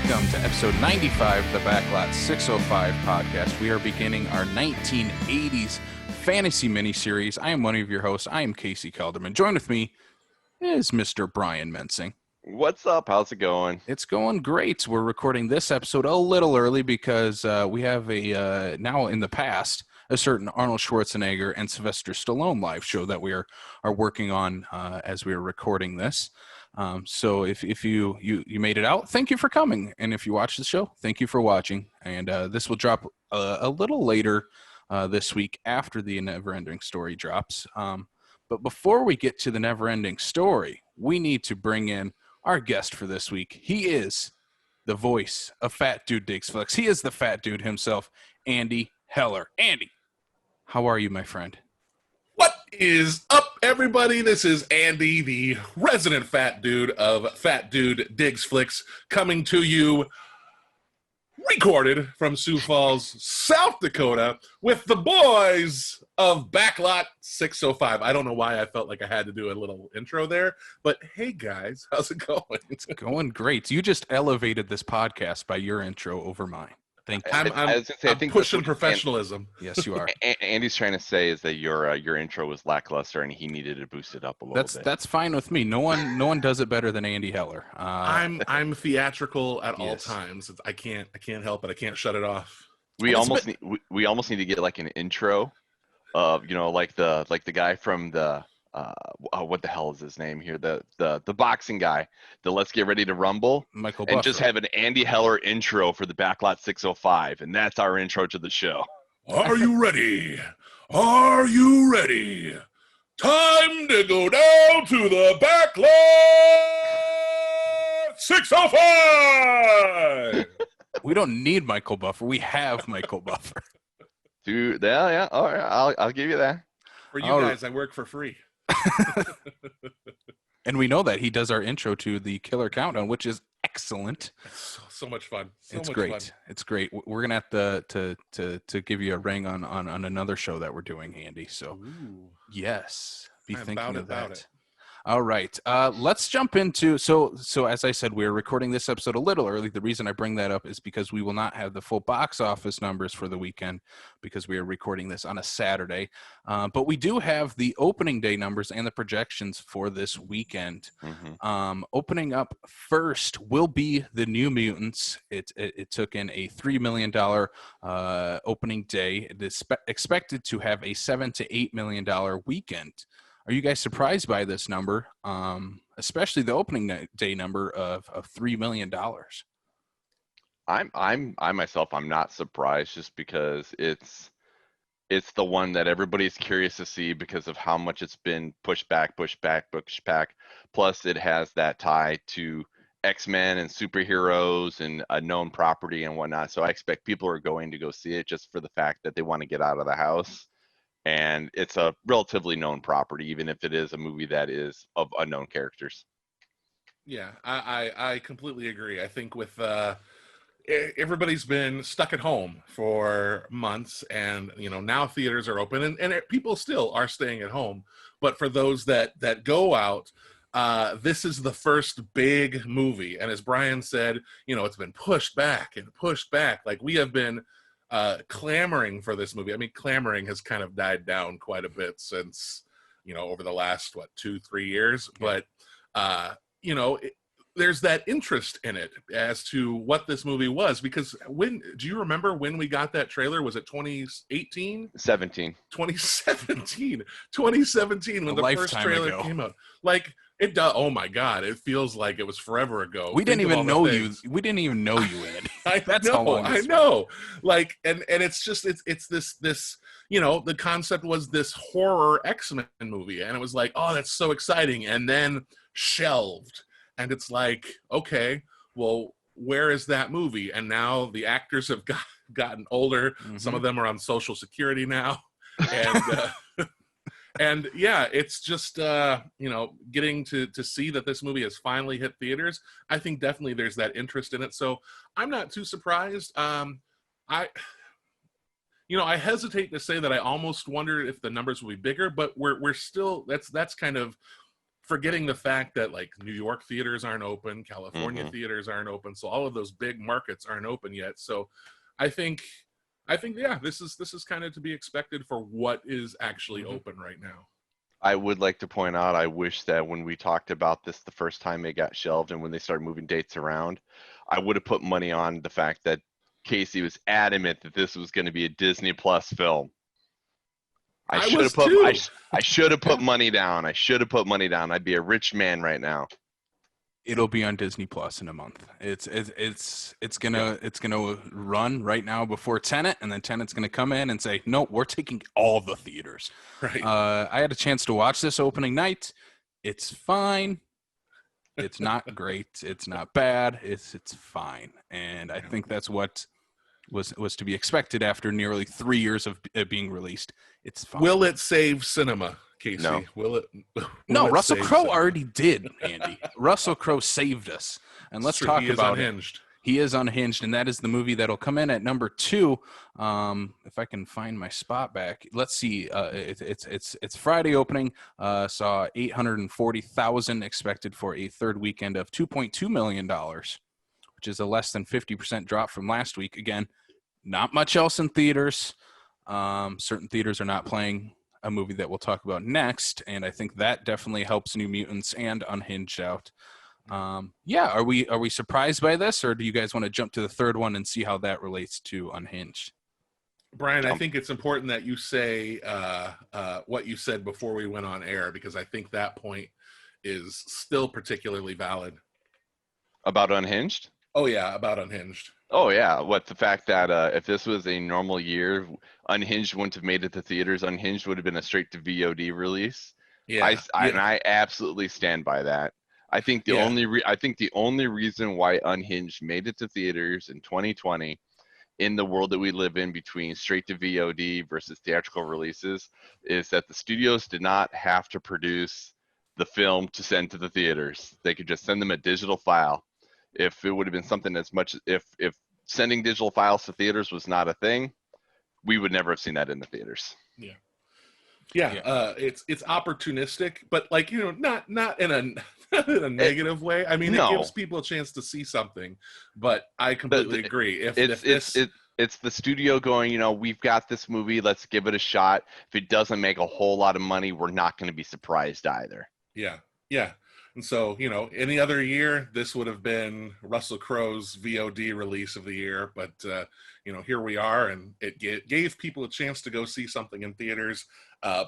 welcome to episode 95 of the Backlot 605 podcast. We are beginning our 1980s fantasy miniseries. I am one of your hosts. I am Casey Kelderman. Joined with me is Mr. Brian Mensing. What's up? How's it going? It's going great. We're recording this episode a little early because we have a, now in the past, a certain Arnold Schwarzenegger and Sylvester Stallone live show that we are working on as we are recording this. So if you made it out, thank you for coming. And if you watch the show, thank you for watching. And this will drop a little later this week after the NeverEnding Story drops. But before we get to the NeverEnding Story, we need to bring in our guest for this week. He is the voice of Fat Dude Digs Flicks. He is the fat dude himself, Andy Heller. Andy, how are you, my friend? What is up, everybody? This is Andy, the resident fat dude of Fat Dude Digs Flicks, coming to you recorded from Sioux Falls, South Dakota, with the boys of Backlot 605. I don't know why I felt like I had to do a little intro there, but hey, guys, how's it going? It's going great. You just elevated this podcast by your intro over mine. Thank you. I'm pushing professionalism. Yes, you are. Andy's trying to say is that your intro was lackluster and he needed to boost it up a little bit. That's fine with me. No one does it better than Andy Heller. I'm theatrical at all times. I can't help it. I can't shut it off. We almost need to get like an intro of like the guy from the what the hell is his name here? The boxing guy, the Let's Get Ready to Rumble. Michael and Buffer. Just have an Andy Heller intro for the Backlot 605, and that's our intro to the show. Are you ready? Are you ready? Time to go down to the Backlot 605! We don't need Michael Buffer. We have Michael Buffer. Dude, yeah. All right, I'll give you that. For you guys, I work for free. And we know that he does our intro to the Killer Countdown, which is excellent. It's so much fun. It's great. Fun. It's great. We're gonna have to give you a ring on another show that we're doing, Andy. So yes, be thinking of that. All right, let's jump into so as I said, we're recording this episode a little early. The reason I bring that up is because we will not have the full box office numbers for the weekend because we are recording this on a Saturday. But we do have the opening day numbers and the projections for this weekend. Mm-hmm. Opening up first will be the New Mutants. It took in a $3 million opening day. It is expected to have a $7 to $8 million weekend. Are you guys surprised by this number, especially the opening day number of $3 million? I myself, I'm not surprised just because it's the one that everybody's curious to see because of how much it's been pushed back. Plus, it has that tie to X-Men and superheroes and a known property and whatnot. So I expect people are going to go see it just for the fact that they want to get out of the house. And it's a relatively known property, even if it is a movie that is of unknown characters. Yeah, I completely agree. I think with everybody's been stuck at home for months, and now theaters are open, and people still are staying at home. But for those that go out, this is the first big movie, and as Brian said, it's been pushed back and pushed back. Like we have been clamoring for this movie. I mean, clamoring has kind of died down quite a bit since, over the last, 2-3 years. But, there's that interest in it as to what this movie was. Because do you remember when we got that trailer? Was it 2018? 2017 when the first trailer came out. Like, it does. Oh my God! It feels like it was forever ago. We didn't even know you. We didn't even know you, Andy. That's how long. I know. Like, and it's just it's this the concept was this horror X-Men movie, and it was like, oh, that's so exciting, and then shelved, and it's like, okay, well, where is that movie? And now the actors have gotten older. Mm-hmm. Some of them are on Social Security now, and. And yeah, it's just, getting to see that this movie has finally hit theaters. I think definitely there's that interest in it. So I'm not too surprised. I hesitate to say that I almost wonder if the numbers will be bigger, but we're still, that's kind of forgetting the fact that like New York theaters aren't open, California theaters aren't open, so all of those big markets aren't open yet. So I think yeah, this is kind of to be expected for what is actually open right now. I would like to point out, I wish that when we talked about this the first time it got shelved and when they started moving dates around, I would have put money on the fact that Casey was adamant that this was going to be a Disney Plus film. I should have put money down. I should have put money down. I'd be a rich man right now. It'll be on Disney Plus in a month. It's gonna run right now before Tenet, and then Tenet's gonna come in and say, no, we're taking all the theaters. Right. I had a chance to watch this opening night. It's fine. It's not great. It's not bad. It's fine. And I think that's what was to be expected after nearly 3 years of it being released. It's fine. Will it save cinema, Casey? No. Will it Russell Crowe already did, Andy. Russell Crowe saved us. And let's talk about Unhinged. He is Unhinged, and that is the movie that'll come in at number 2. If I can find my spot back, let's see. It's Friday opening. Saw 840,000 expected for a third weekend of $2.2 million, which is a less than 50% drop from last week. Again, not much else in theaters. Certain theaters are not playing a movie that we'll talk about next, and I think that definitely helps New Mutants and Unhinged out. Are we surprised by this, or do you guys want to jump to the third one and see how that relates to Unhinged? Brian, I think it's important that you say what you said before we went on air, because I think that point is still particularly valid. About Unhinged? Oh yeah, about Unhinged. Oh yeah, the fact that if this was a normal year, Unhinged wouldn't have made it to theaters. Unhinged would have been a straight to VOD release. Yeah, and I absolutely stand by that. I think the only reason why Unhinged made it to theaters in 2020, in the world that we live in between straight to VOD versus theatrical releases, is that the studios did not have to produce the film to send to the theaters. They could just send them a digital file. If it would have been something as much, if sending digital files to theaters was not a thing, we would never have seen that in the theaters. It's opportunistic, but like, not in a negative way. I mean, it gives people a chance to see something, but I completely agree. It's the studio going, we've got this movie, let's give it a shot. If it doesn't make a whole lot of money, we're not going to be surprised either. Yeah. And so, any other year, this would have been Russell Crowe's VOD release of the year. But, here we are, and it gave people a chance to go see something in theaters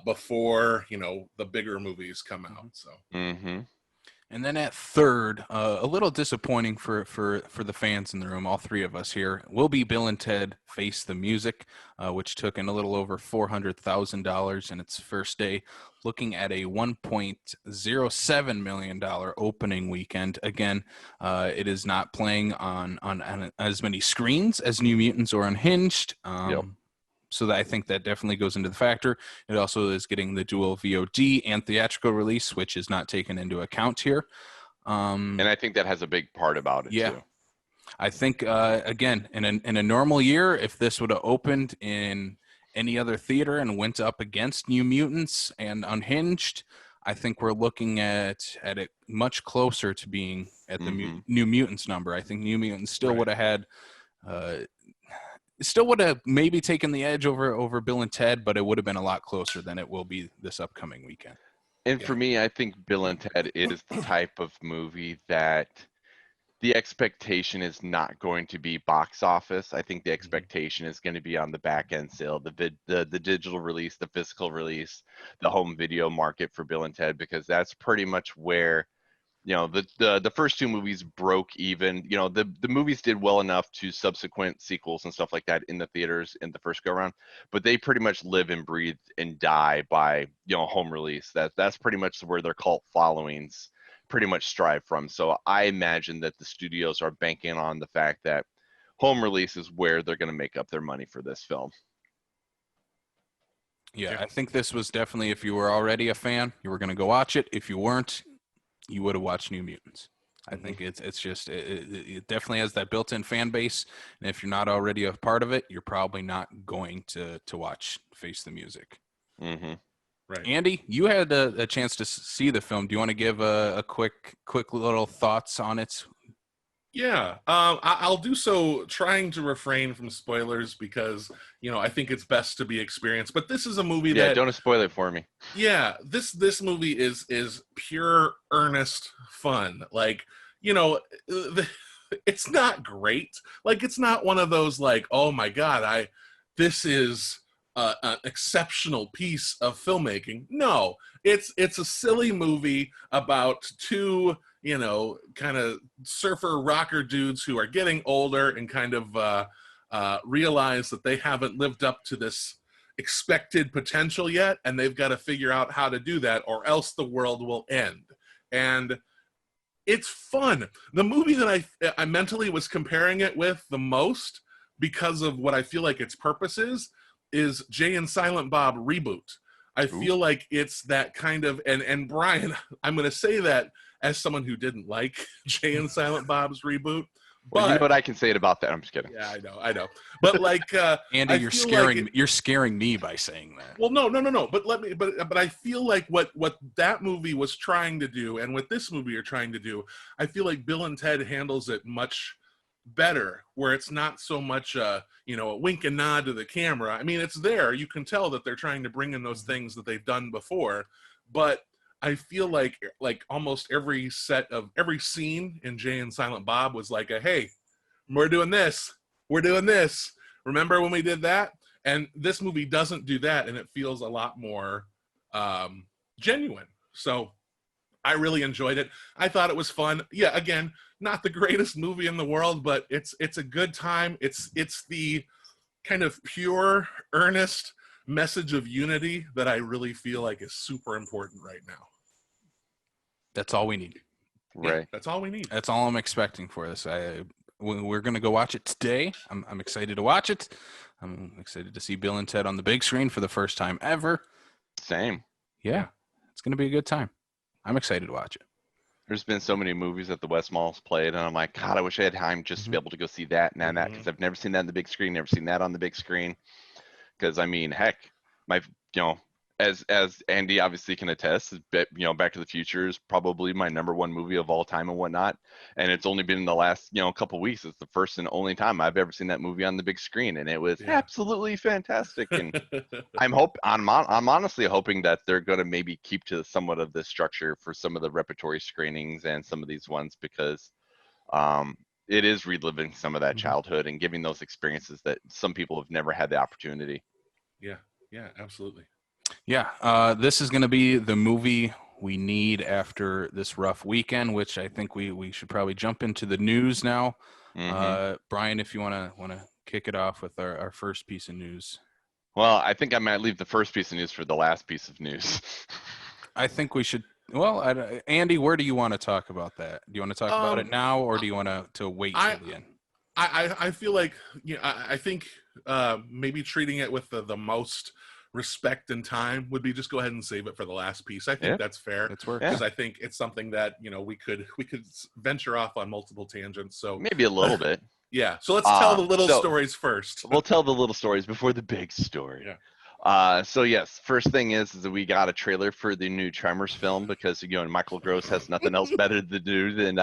before, the bigger movies come out. So. Mm-hmm. And then at third, a little disappointing for the fans in the room, all three of us here, will be Bill and Ted Face the Music, which took in a little over $400,000 in its first day, looking at a $1.07 million opening weekend. Again, it is not playing on as many screens as New Mutants or Unhinged. So that I think that definitely goes into the factor. It also is getting the dual VOD and theatrical release, which is not taken into account here. And I think that has a big part about it too. I think again, in a normal year, if this would have opened in any other theater and went up against New Mutants and Unhinged, I think we're looking at it much closer to being at the New Mutants number. I think New Mutants still would have had. Still would have maybe taken the edge over Bill and Ted, but it would have been a lot closer than it will be this upcoming weekend. And for me, I think Bill and Ted is the type of movie that the expectation is not going to be box office. I think the expectation is going to be on the back end sale, the digital release, the physical release, the home video market for Bill and Ted, because that's pretty much where the first two movies broke even. The movies did well enough to subsequent sequels and stuff like that in the theaters in the first go around, but they pretty much live and breathe and die by home release. That's pretty much where their cult followings pretty much strive from. So I imagine that the studios are banking on the fact that home release is where they're going to make up their money for this film. I think this was definitely, if you were already a fan, you were going to go watch it. If you weren't, you would have watched New Mutants. I think it's just it definitely has that built-in fan base, and if you're not already a part of it, you're probably not going to watch Face the Music. Right. Andy, you had a chance to see the film. Do you want to give a quick little thoughts on it? Yeah, I'll do so trying to refrain from spoilers because, I think it's best to be experienced. But this is a movie that, don't spoil it for me. yeah, this movie is pure earnest fun. Like, it's not great. Like, it's not one of those like, oh my God, this is an exceptional piece of filmmaking. No, it's a silly movie about two, kind of surfer rocker dudes who are getting older and kind of realize that they haven't lived up to this expected potential yet, and they've got to figure out how to do that, or else the world will end. And it's fun. The movie that I mentally was comparing it with the most, because of what I feel like its purpose is Jay and Silent Bob Reboot. I feel like it's that kind of, and Brian, I'm going to say that as someone who didn't like Jay and Silent Bob's Reboot. Well, you know what I can say about that. I'm just kidding. Yeah, I know. But like, Andy, you're scaring me by saying that. Well, no. But I feel like what that movie was trying to do, and what this movie are trying to do, I feel like Bill and Ted handles it much better, where it's not so much a wink and nod to the camera. I mean, it's there. You can tell that they're trying to bring in those things that they've done before, but I feel like almost every scene in Jay and Silent Bob was like hey, we're doing this. Remember when we did that? And this movie doesn't do that, and it feels a lot more genuine. So I really enjoyed it. I thought it was fun. Yeah, again, not the greatest movie in the world, but it's a good time. It's the kind of pure, earnest message of unity that I really feel like is super important right now. That's all we need. Right. Yeah, that's all we need. That's all I'm expecting for this. We're going to go watch it today. I'm excited to watch it. I'm excited to see Bill and Ted on the big screen for the first time ever. Same. Yeah. It's going to be a good time. I'm excited to watch it. There's been so many movies that the West Mall's played, and I'm like, God, I wish I had time just to be able to go see that and that, because I've never seen that on the big screen, never seen that on the big screen. Because I mean, heck, as Andy obviously can attest, Back to the Future is probably my #1 movie of all time and whatnot. And it's only been in the last, couple weeks. It's the first and only time I've ever seen that movie on the big screen, and it was absolutely fantastic. And I'm honestly hoping that they're going to maybe keep to somewhat of this structure for some of the repertory screenings and some of these ones, because it is reliving some of that childhood and giving those experiences that some people have never had the opportunity. Yeah, absolutely. Yeah, this is going to be the movie we need after this rough weekend, which I think we should probably jump into the news now. Brian, if you want to kick it off with our first piece of news. Well, I think I might leave the first piece of news for the last piece of news. I think we should. Well, Andy, where do you want to talk about that? Do you want to talk about it now, or do you want to wait till the end? I feel like I think maybe treating it with the most respect and time would be just go ahead and save it for the last piece. I think that's fair. That's work. Because I think it's something that we could venture off on multiple tangents. So maybe a little bit. Yeah. So let's tell the little stories first. We'll tell the little stories before the big story. Yeah. So yes, first thing is that we got a trailer for the new Tremors film, because Michael Gross has nothing else better to do than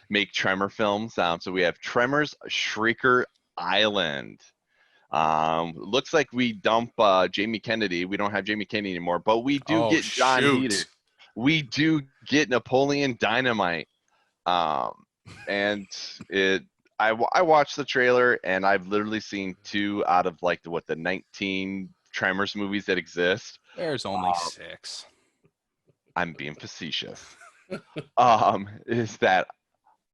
make Tremor films. So we have Tremors Shrieker Island. Looks like we dump Jamie Kennedy. We don't have Jamie Kennedy anymore, but we do get John Heater. We do get Napoleon Dynamite. And I watched the trailer, and I've literally seen 2 out of the 19 Tremors movies that exist. There's only 6. I'm being facetious. Is that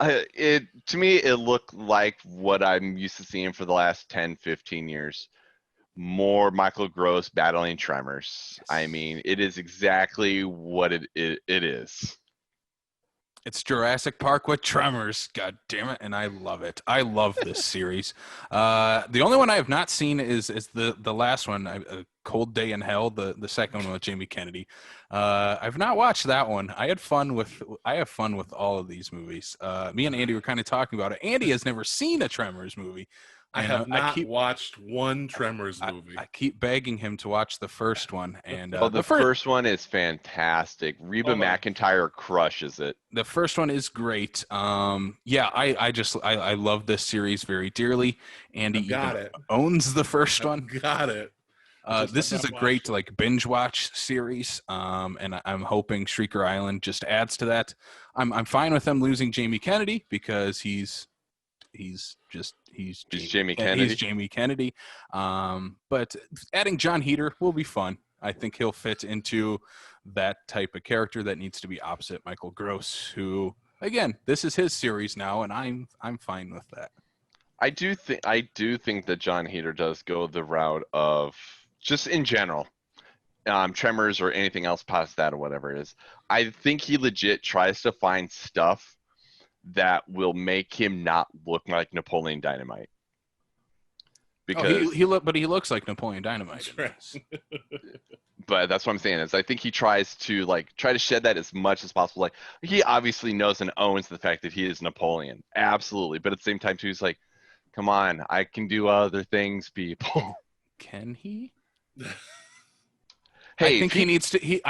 to me, it looked like what I'm used to seeing for the last 10, 15 years. More Michael Gross battling Tremors. Yes. I mean, it is exactly what it is. It's Jurassic Park with Tremors. God damn it. And I love it. I love this series. The only one I have not seen is the last one, A Cold Day in Hell, the second one with Jamie Kennedy. I've not watched that one. I have fun with all of these movies. Me and Andy were kind of talking about it. Andy has never seen a Tremors movie. I have not watched one Tremors movie. I keep begging him to watch the first one, and the first one is fantastic. Reba McEntire crushes it. The first one is great. Yeah, I love this series very dearly. Andy even owns the first one. Got it. This is a great like binge watch series, and I'm hoping Shrieker Island just adds to that. I'm fine with them losing Jamie Kennedy because he's Jamie Kennedy. He's Jamie Kennedy. But adding John Heder will be fun. I think he'll fit into that type of character that needs to be opposite Michael Gross, who again, this is his series now, and I'm fine with that. I do think that John Heder does go the route of just in general, Tremors or anything else past that or whatever it is. I think he legit tries to find stuff that will make him not look like Napoleon Dynamite. Because he looks like Napoleon Dynamite. But that's what I'm saying is I think he tries to shed that as much as possible. Like he obviously knows and owns the fact that he is Napoleon, absolutely. But at the same time, too, he's like, "Come on, I can do other things, people." Can he? Hey, I think he needs to.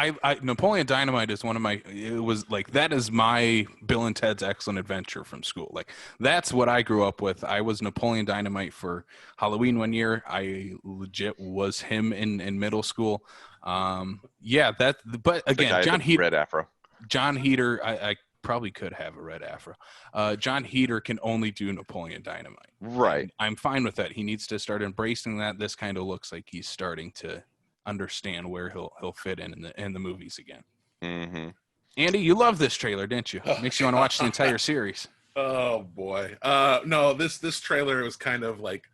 Napoleon Dynamite is one of my. It was like that is my Bill and Ted's Excellent Adventure from school. Like that's what I grew up with. I was Napoleon Dynamite for Halloween one year. I legit was him in middle school. Yeah, that. But again, John Heder, red afro. John Heder, I probably could have a red afro. John Heder can only do Napoleon Dynamite. Right. And I'm fine with that. He needs to start embracing that. This kind of looks like he's starting to understand where he'll fit in the movies again. Mm-hmm. Andy, you love this trailer, didn't you? Makes you want to watch the entire series. Oh boy. No, this trailer was kind of like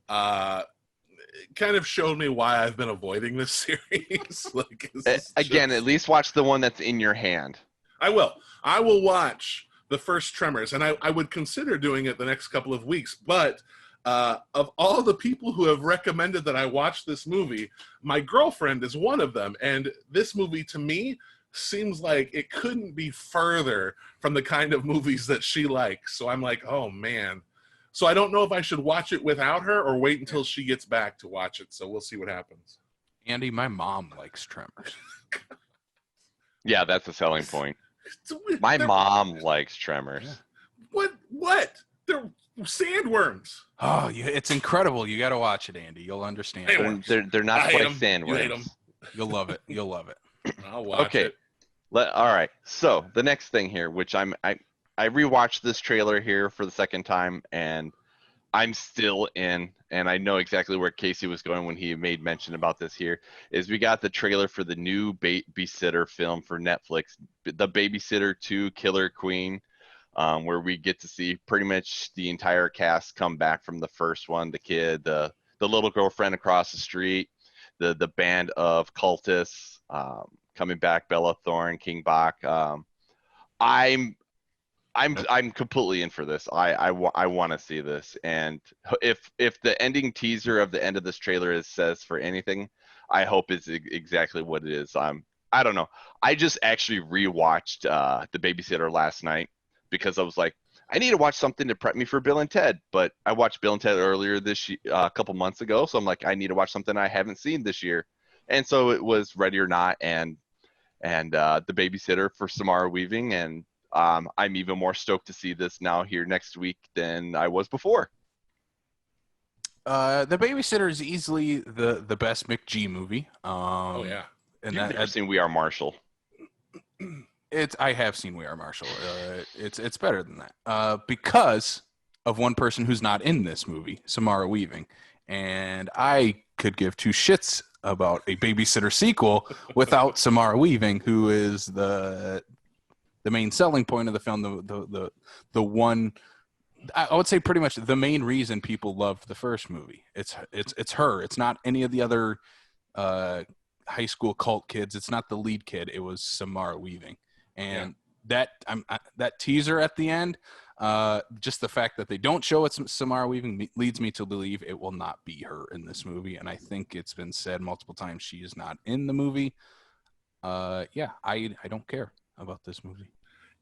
kind of showed me why I've been avoiding this series. Again, at least watch the one that's in your hand. I will watch the first Tremors, and I would consider doing it the next couple of weeks, but of all the people who have recommended that I watch this movie, my girlfriend is one of them. And this movie, to me, seems like it couldn't be further from the kind of movies that she likes. So I'm like, oh, man. So I don't know if I should watch it without her or wait until she gets back to watch it. So we'll see what happens. Andy, my mom likes Tremors. Yeah, that's a selling point. My mom likes Tremors. Yeah. What? They're sandworms. Oh, it's incredible. You got to watch it, Andy. You'll understand. They're not quite sandworms. You'll love it. You'll love it. I'll watch it. All right. So the next thing here, which I rewatched this trailer here for the second time, and I'm still in, and I know exactly where Casey was going when he made mention about this here, is we got the trailer for the new Babysitter film for Netflix, The Babysitter 2 Killer Queen. Where we get to see pretty much the entire cast come back from the first one, the kid, the little girlfriend across the street, the band of cultists coming back, Bella Thorne, King Bach. I'm completely in for this. I want to see this, and if the ending teaser of the end of this trailer says for anything, I hope it's exactly what it is. I don't know. I just actually rewatched The Babysitter last night, because I was like, I need to watch something to prep me for Bill and Ted. But I watched Bill and Ted earlier this year, a couple months ago. So I'm like, I need to watch something I haven't seen this year. And so it was Ready or Not and The Babysitter for Samara Weaving. And I'm even more stoked to see this now here next week than I was before. The Babysitter is easily the best McG movie. Oh, yeah. And You've never seen We Are Marshall. I have seen We Are Marshall. It's better than that because of one person who's not in this movie, Samara Weaving, and I could give two shits about a Babysitter sequel without Samara Weaving, who is the main selling point of the film. The one I would say pretty much the main reason people loved the first movie. It's her. It's not any of the other high school cult kids. It's not the lead kid. It was Samara Weaving. And that teaser at the end, just the fact that they don't show it's Samara Weaving leads me to believe it will not be her in this movie. And I think it's been said multiple times she is not in the movie. I don't care about this movie.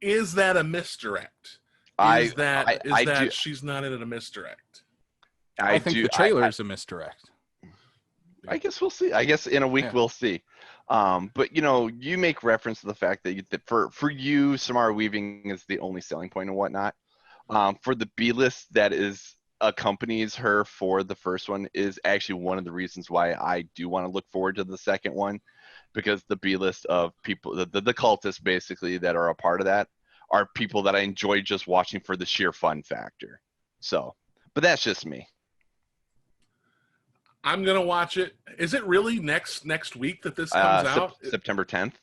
Is that a misdirect? Is that she's not in it a misdirect? I think the trailer is a misdirect. I guess we'll see. I guess in a week we'll see. But you make reference to the fact that for you, Samara Weaving is the only selling point and whatnot. For the B list that accompanies her for the first one is actually one of the reasons why I do want to look forward to the second one, because the B list of people, the cultists basically that are a part of that, are people that I enjoy just watching for the sheer fun factor. So, but that's just me. I'm gonna watch it. Is it really next week that this comes out? September 10th.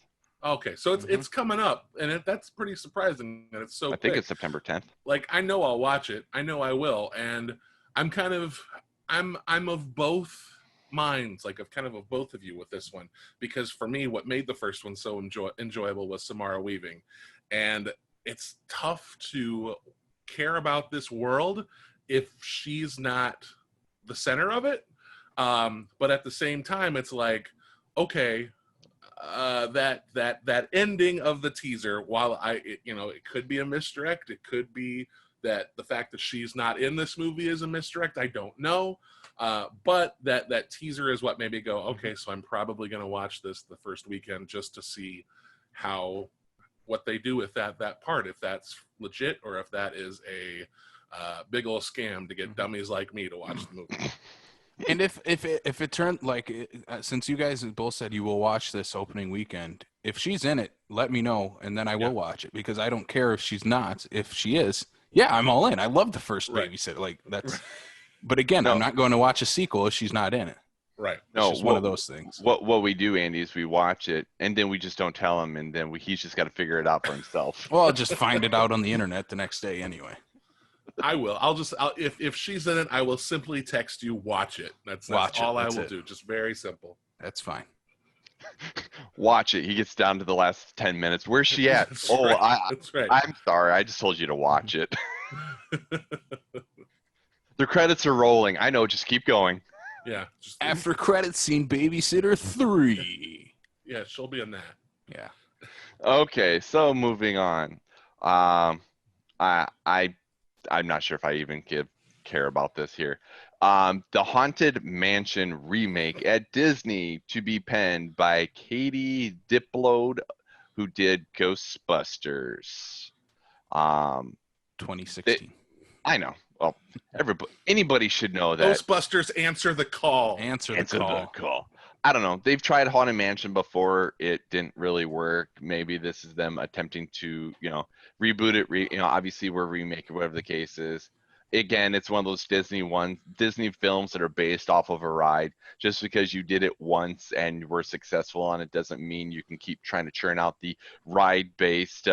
Okay, so it's coming up, and that's pretty surprising that it's so. I think it's September 10th. Like, I know I'll watch it. I know I will, and I'm of both minds, like of both of you with this one, because for me, what made the first one so enjoyable was Samara Weaving, and it's tough to care about this world if she's not the center of it. But at the same time, it's like, okay, that ending of the teaser, while it could be a misdirect, it could be that the fact that she's not in this movie is a misdirect. I don't know. But that teaser is what made me go, okay, so I'm probably going to watch this the first weekend just to see what they do with that part, if that's legit or if that is a big old scam to get dummies like me to watch the movie. And if it turned since you guys both said you will watch this opening weekend, if she's in it, let me know, and then I will watch it, because I don't care if she's not. If she is, I'm all in. I love the first babysitter. Like, that's. But again, I'm not going to watch a sequel if she's not in it. Right. No, it's one of those things. What we do, Andy, is we watch it, and then we just don't tell him, and then he's just got to figure it out for himself. Well, I'll just find it out on the internet the next day anyway. I will. If she's in it, I will simply text you, watch it. That's all I will do. Just very simple. That's fine. Watch it. He gets down to the last 10 minutes. Where's she at? That's right. I'm sorry. I just told you to watch it. The credits are rolling. I know. Just keep going. Yeah. After credits scene, Babysitter 3. Yeah, she'll be in that. Yeah. Okay. So moving on. I'm not sure if I even care about this here. The Haunted Mansion remake at Disney, to be penned by Katie Diploid, who did Ghostbusters. 2016. I know. Well, anybody should know that. Ghostbusters, answer the call. Answer the call. I don't know. They've tried Haunted Mansion before. It didn't really work. Maybe this is them attempting to, reboot it. Obviously we're remaking, whatever the case is. Again, it's one of those Disney films that are based off of a ride. Just because you did it once and were successful on it doesn't mean you can keep trying to churn out the ride-based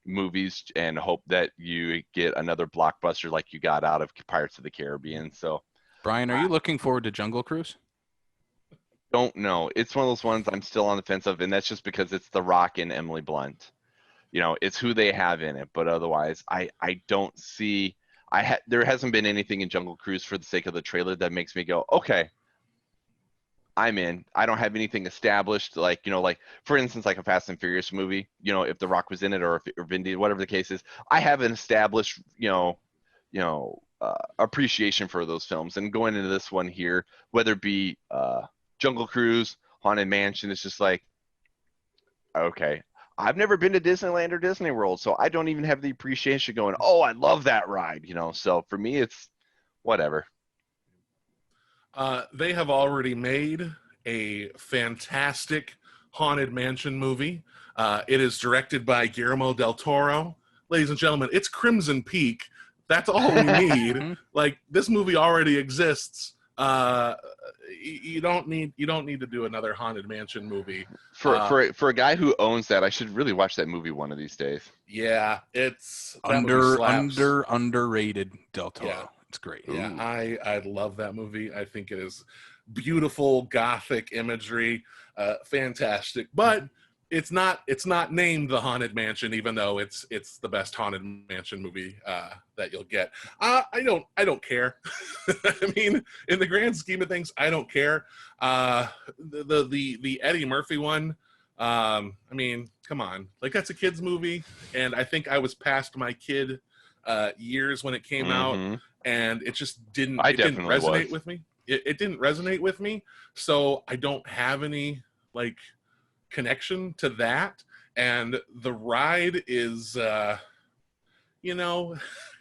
movies and hope that you get another blockbuster like you got out of Pirates of the Caribbean. So, Brian, are you looking forward to Jungle Cruise? Don't know. It's one of those ones I'm still on the fence of, and that's just because it's The Rock and Emily Blunt. It's who they have in it, but otherwise, I don't see. There hasn't been anything in Jungle Cruise for the sake of the trailer that makes me go, okay, I'm in. I don't have anything established, like for instance, like a Fast and Furious movie. If The Rock was in it, or Vin Diesel, whatever the case is, I have an established, appreciation for those films. And going into this one here, whether it be Jungle Cruise, Haunted Mansion, it's just like, okay, I've never been to Disneyland or Disney World, so I don't even have the appreciation going, oh, I love that ride, So for me, it's whatever. They have already made a fantastic Haunted Mansion movie. It is directed by Guillermo del Toro. Ladies and gentlemen, it's Crimson Peak. That's all we need. Like, this movie already exists. You don't need to do another Haunted Mansion movie. For a guy who owns that, I should really watch that movie one of these days. Yeah, it's underrated del Toro. Yeah. It's great. Yeah, I love that movie. I think it is beautiful gothic imagery, fantastic. But it's not named The Haunted Mansion, even though it's the best Haunted Mansion movie that you'll get. I don't care. I mean, in the grand scheme of things, I don't care. The Eddie Murphy one, I mean, come on, like, that's a kid's movie, and I think I was past my kid years when it came out, Mhm. and it just didn't. I It didn't definitely resonate was. with me. It didn't resonate with me, so I don't have any like connection to that. And the ride is, you know,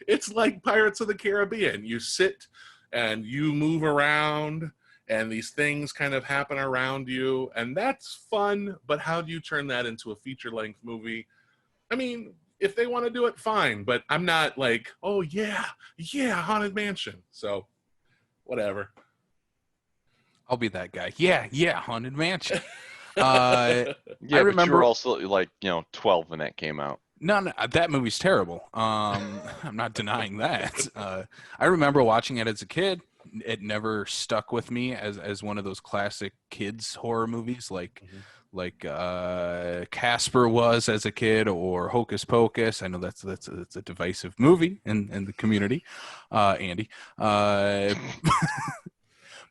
it's like Pirates of the Caribbean. You sit and you move around, and these things kind of happen around you, and that's fun. But how do you turn that into a feature-length movie? I mean, if they want to do it, fine. But I'm not like, oh yeah, Haunted Mansion. So whatever. I'll be that guy. Yeah, Haunted Mansion. Yeah, I but you were remember. also like 12 when that came out. No, that movie's terrible. I'm not denying that. I remember watching it as a kid. It never stuck with me as one of those classic kids horror movies, like Casper was as a kid, or Hocus Pocus. I know that's a divisive movie in the community, Andy.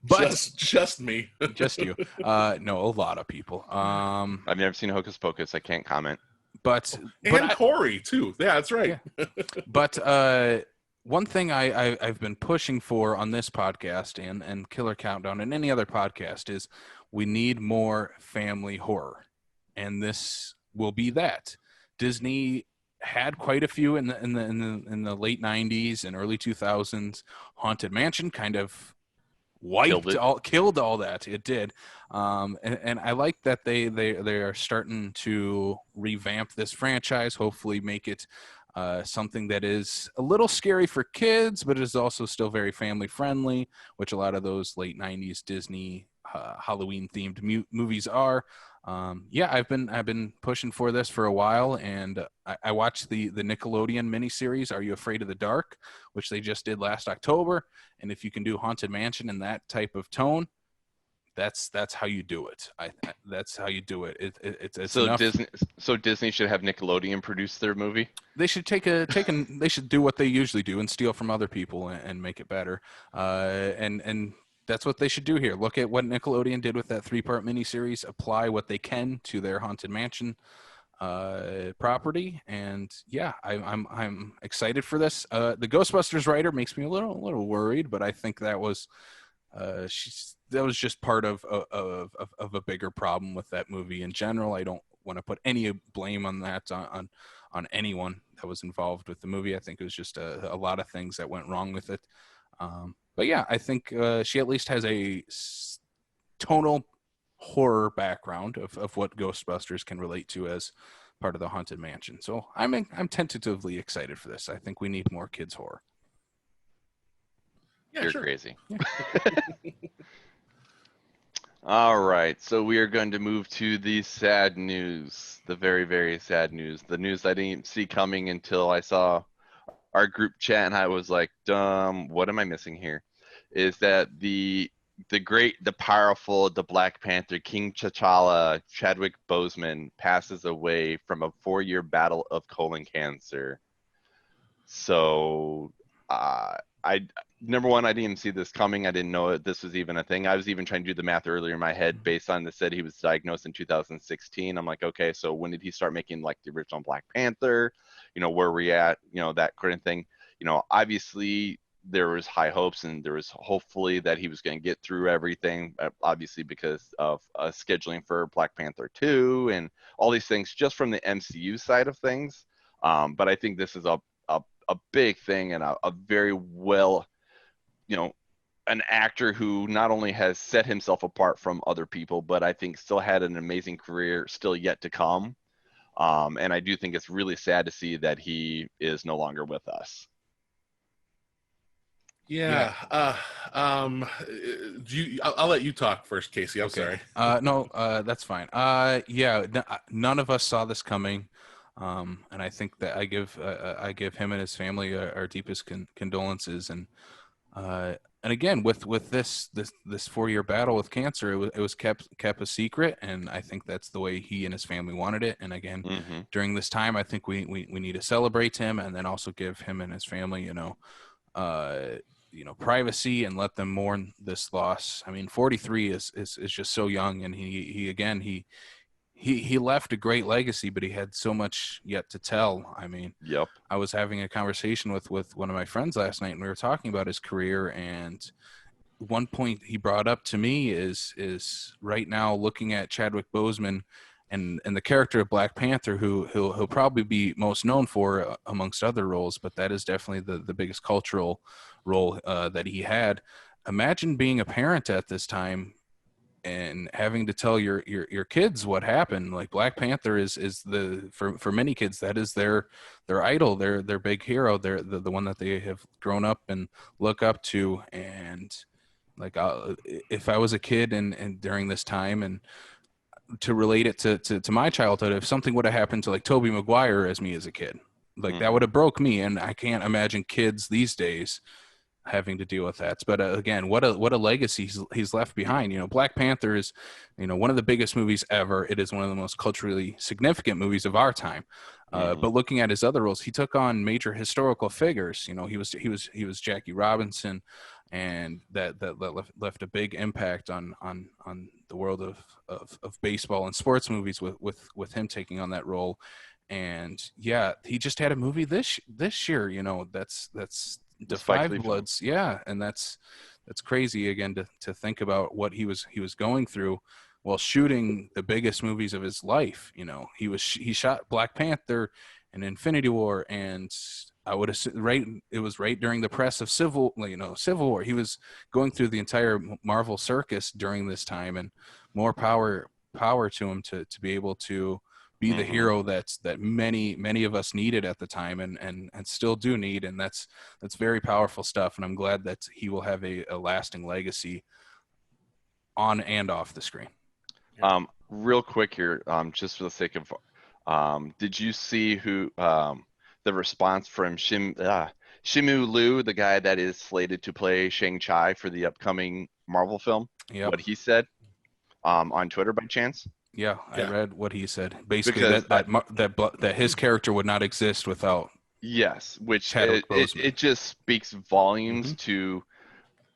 But just me. just you. No, a lot of people. I've never seen Hocus Pocus. I can't comment. But and Corey too. Yeah, that's right. Yeah. But one thing I've been pushing for on this podcast and Killer Countdown and any other podcast is we need more family horror, and this will be that. Disney had quite a few in the late 90s and early 2000s. Haunted Mansion kind of killed all that. It did. And I like that they are starting to revamp this franchise, hopefully make it something that is a little scary for kids, but is also still very family friendly, which a lot of those late 90s Disney Halloween themed movies are. I've been pushing for this for a while, and I watched the Nickelodeon miniseries Are You Afraid of the Dark, which they just did last October. And if you can do Haunted Mansion in that type of tone, that's how you do it. That's how you do it. It's so enough. Disney should have Nickelodeon produce their movie. They should they should do what they usually do and steal from other people and make it better. And that's what they should do here. Look at what Nickelodeon did with that 3-part miniseries. Apply what they can to their Haunted Mansion property, and I'm excited for this. The Ghostbusters writer makes me a little worried, but I think that was just part of a bigger problem with that movie in general. I don't want to put any blame on that on anyone that was involved with the movie. I think it was just a lot of things that went wrong with it. But yeah, I think she at least has a tonal horror background of what Ghostbusters can relate to as part of the Haunted Mansion. So I'm tentatively excited for this. I think we need more kids horror. Yeah, you're crazy. All right, so we are going to move to the sad news, the very, very sad news, the news I didn't see coming until I saw our group chat, and I was like, what am I missing here? Is that the great, the powerful, the Black Panther, King T'Challa, Chadwick Boseman, passes away from a 4-year battle of colon cancer. So, number one, I didn't even see this coming. I didn't know this was even a thing. I was even trying to do the math earlier in my head based on this said he was diagnosed in 2016. I'm like, okay, so when did he start making like the original Black Panther? Where we at? That kind of thing. Obviously there was high hopes, and there was hopefully that he was going to get through everything, obviously because of scheduling for Black Panther 2 and all these things just from the MCU side of things. But I think this is a big thing, and a very well, an actor who not only has set himself apart from other people, but I think still had an amazing career still yet to come. And I do think it's really sad to see that he is no longer with us. Yeah. I'll let you talk first, Casey. I'm sorry. No, that's fine. None of us saw this coming. And I think that I give him and his family our deepest condolences. And again, with this 4-year battle with cancer, it was kept a secret, and I think that's the way he and his family wanted it. And again, during this time, I think we need to celebrate him, and then also give him and his family, privacy, and let them mourn this loss. I mean, 43 is just so young, and he he left a great legacy, but he had so much yet to tell. I mean, Yep. I was having a conversation with one of my friends last night, and we were talking about his career. And one point he brought up to me is right now looking at Chadwick Boseman and the character of Black Panther, who he'll probably be most known for amongst other roles, but that is definitely the biggest cultural role that he had. Imagine being a parent at this time and having to tell your kids what happened. Like Black Panther is the for many kids, that is their idol, their big hero, they're the one that they have grown up and look up to. And like if I was a kid and during this time, and to relate it to my childhood, if something would have happened to like Tobey Maguire as me as a kid, like that would have broke me. And I can't imagine kids these days having to deal with that. But again, what a legacy he's left behind. You know, Black Panther is, you know, one of the biggest movies ever. It is one of the most culturally significant movies of our time. But looking at his other roles, he took on major historical figures. You know, he was Jackie Robinson, and that left a big impact on the world of baseball and sports movies with him taking on that role. And yeah, he just had a movie this year, you know, that's the Five Bloods. Yeah. And that's crazy again to think about what he was going through while shooting the biggest movies of his life. You know, he shot Black Panther and Infinity War, and I would assume it was right during the press of Civil War. He was going through the entire Marvel circus during this time, and more power to him to be able to be the hero that many of us needed at the time, and still do need. And that's very powerful stuff. And I'm glad that he will have a lasting legacy on and off the screen. Real quick here, just for the sake of, did you see who the response from Shimu Liu, the guy that is slated to play Shang-Chi for the upcoming Marvel film? Yep. What he said on Twitter by chance? Yeah, I read what he said. Basically, that his character would not exist without. Yes, which it just speaks volumes to.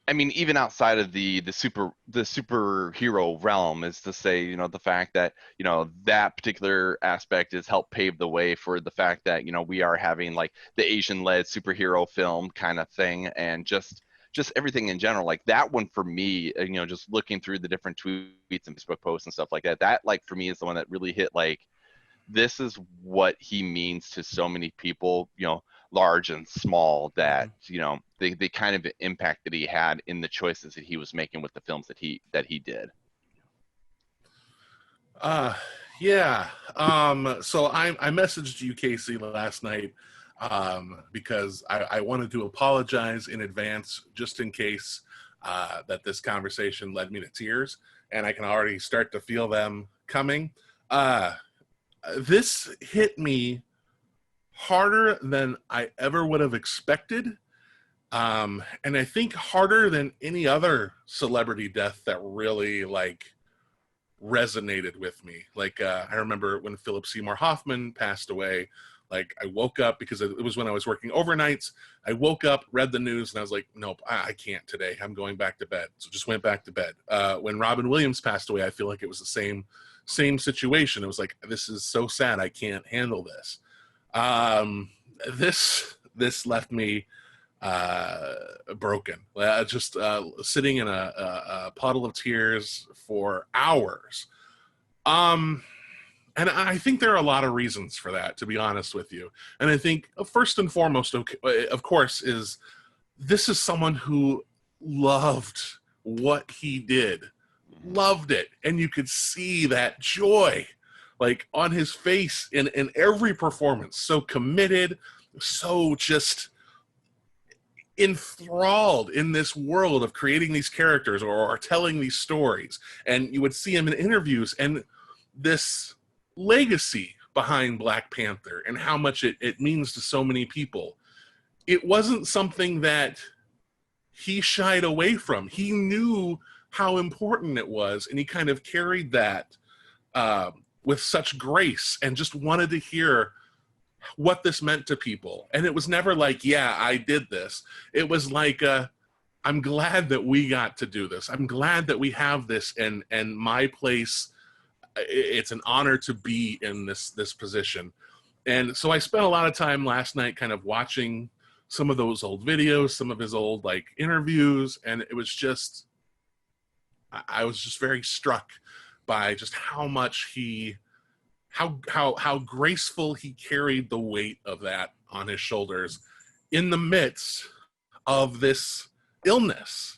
I mean, even outside of the superhero realm, is to say, you know, the fact that, you know, that particular aspect has helped pave the way for the fact that, you know, we are having like the Asian-led superhero film kind of thing, and just everything in general. Like that one for me, you know, just looking through the different tweets and Facebook posts and stuff like that like for me is the one that really hit. Like, this is what he means to so many people, you know, large and small, that, you know, the kind of impact that he had in the choices that he was making with the films that he did. Yeah. So I messaged you, Casey, last night because I wanted to apologize in advance, just in case that this conversation led me to tears, and I can already start to feel them coming. This hit me harder than I ever would have expected. And I think harder than any other celebrity death that really like resonated with me. Like, I remember when Philip Seymour Hoffman passed away, like I woke up because it was when I was working overnights. I woke up, read the news, and I was like, nope, I can't today. I'm going back to bed. So just went back to bed. When Robin Williams passed away, I feel like it was the same situation. It was like, this is so sad. I can't handle this. This left me broken, just sitting in a puddle of tears for hours. And I think there are a lot of reasons for that, to be honest with you. And I think first and foremost, of course, is this is someone who loved what he did, loved it. And you could see that joy like on his face in every performance, so committed, so just enthralled in this world of creating these characters or telling these stories. And you would see him in interviews, and this legacy behind Black Panther and how much it means to so many people. It wasn't something that he shied away from. He knew how important it was, and he kind of carried that with such grace, and just wanted to hear what this meant to people. And it was never like, yeah, I did this. It was like, I'm glad that we got to do this. I'm glad that we have this, and my place it's an honor to be in this position. And so I spent a lot of time last night kind of watching some of those old videos, some of his old like interviews, and it was just, I was just very struck by just how much how graceful he carried the weight of that on his shoulders in the midst of this illness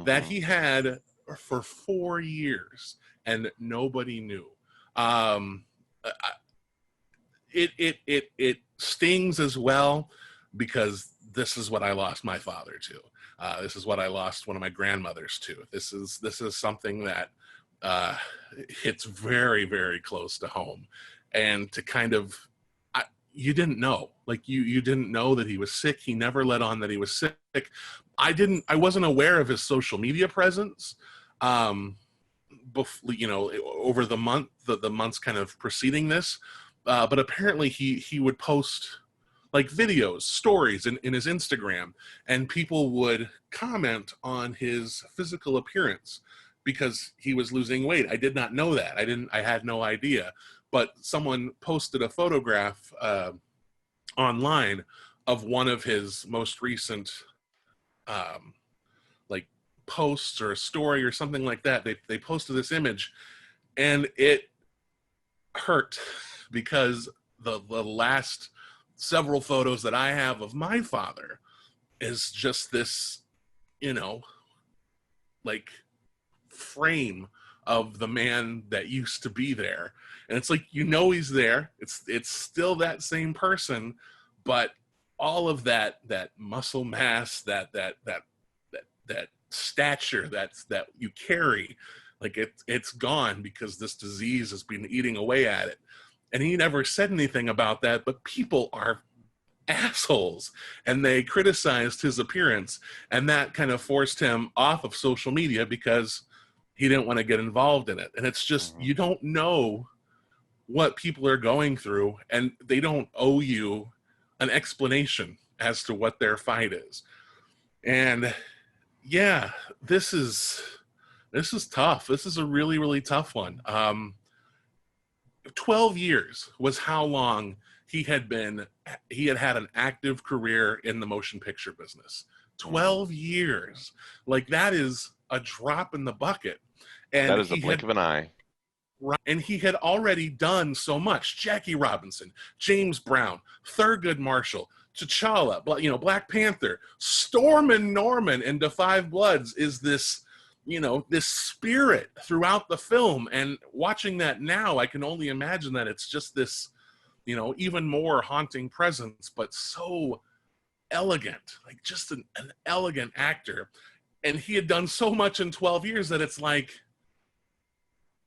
that he had for 4 years and nobody knew. It stings as well, because this is what I lost my father to. This is what I lost one of my grandmothers to. This is something that hits very, very close to home. And to kind of, you didn't know, like you didn't know that he was sick. He never let on that he was sick. I wasn't aware of his social media presence, you know, over the months kind of preceding this. But apparently he would post like videos, stories in his Instagram, and people would comment on his physical appearance because he was losing weight. I did not know that. I had no idea. But someone posted a photograph online of one of his most recent like posts or a story or something like that. They posted this image, and it hurt because the last several photos that I have of my father is just this, you know, like frame of the man that used to be there. And it's like, you know, he's there. It's still that same person, but all of that muscle mass, that stature that you carry, like it's gone because this disease has been eating away at it. And he never said anything about that, but people are assholes, and they criticized his appearance, and that kind of forced him off of social media because he didn't want to get involved in it. And it's just, you don't know what people are going through, and they don't owe you an explanation as to what their fight is. And yeah, this is tough. This is a really, really tough one. 12 years was how long he had had an active career in the motion picture business. 12 years. Like, that is a drop in the bucket. And that is a blink of an eye. And he had already done so much. Jackie Robinson, James Brown, Thurgood Marshall, T'Challa, you know, Black Panther, Storm and Norman, and Da 5 Bloods is this, you know, this spirit throughout the film. And watching that now, I can only imagine that it's just this, you know, even more haunting presence, but so elegant, like just an elegant actor. And he had done so much in 12 years that it's like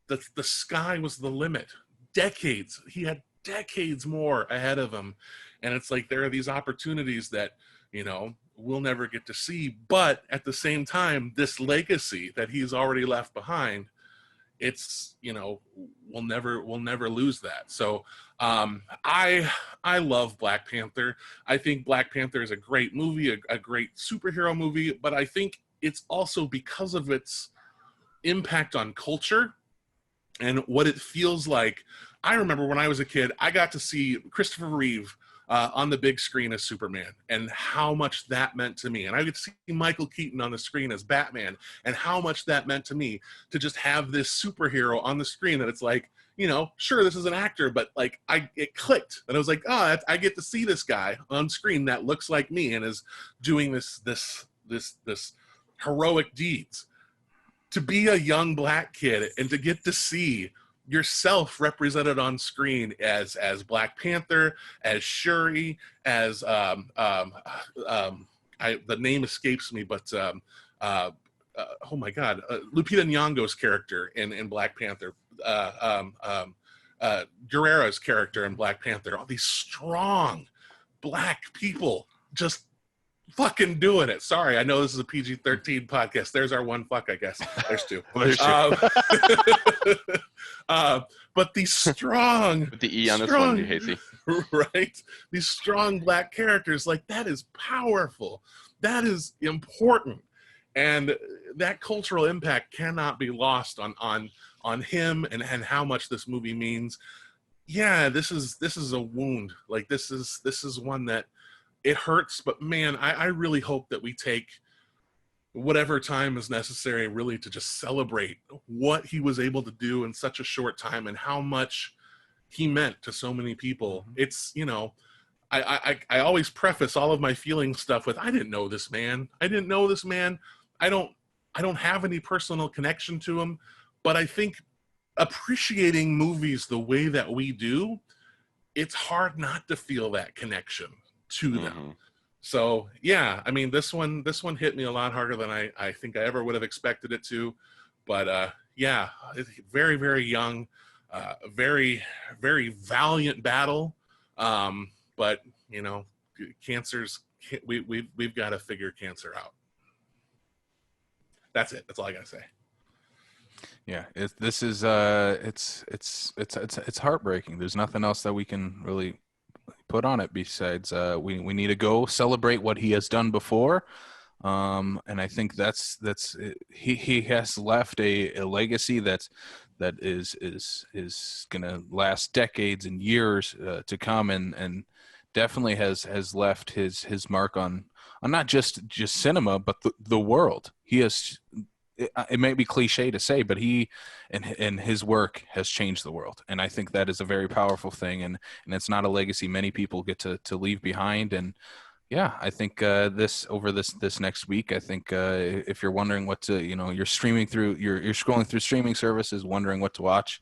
the sky was the limit. Decades. He had decades more ahead of him. And it's like, there are these opportunities that, you know, we'll never get to see. But at the same time, this legacy that he's already left behind, it's, you know, we'll never lose that. So I love Black Panther. I think Black Panther is a great movie, a great superhero movie, but I think it's also because of its impact on culture and what it feels like. I remember when I was a kid, I got to see Christopher Reeve on the big screen as Superman, and how much that meant to me. And I could see Michael Keaton on the screen as Batman, and how much that meant to me to just have this superhero on the screen that it's like, you know, sure, this is an actor, but like it clicked. And I was like, oh, I get to see this guy on screen that looks like me and is doing this heroic deeds. To be a young Black kid and to get to see yourself represented on screen as Black Panther, as Shuri, as the name escapes me, but oh my God, Lupita Nyong'o's character in Black Panther, Guerrero's character in Black Panther, all these strong Black people just fucking doing it. Sorry, I know this is a PG-13 podcast. There's our one fuck, I guess. There's two. There's two. But these strong... Put the E on this one, you hazy. Right? These strong Black characters, like, that is powerful. That is important. And that cultural impact cannot be lost on on him and how much this movie means. Yeah, this is a wound. Like this is one that it hurts, but man, I really hope that we take whatever time is necessary really to just celebrate what he was able to do in such a short time and how much he meant to so many people. It's, you know, I always preface all of my feeling stuff with, I didn't know this man. I didn't know this man. I don't have any personal connection to him, but I think appreciating movies the way that we do, it's hard not to feel that connection to them. So yeah, I mean, this one hit me a lot harder than I think I ever would have expected it to. But yeah, very, very young, very, very valiant battle. But you know, we've got to figure cancer out. That's it. That's all I gotta say. Yeah, it's heartbreaking. There's nothing else that we can really put on it besides we need to go celebrate what he has done before, and I think that's he has left a legacy that is gonna last decades and years to come, and definitely has left his mark on not just cinema but the world. He has. It may be cliche to say, but he and his work has changed the world, and I think that is a very powerful thing, and it's not a legacy many people get to leave behind. And yeah, I think this next week, I think if you're wondering what to, you know, you're scrolling through streaming services wondering what to watch,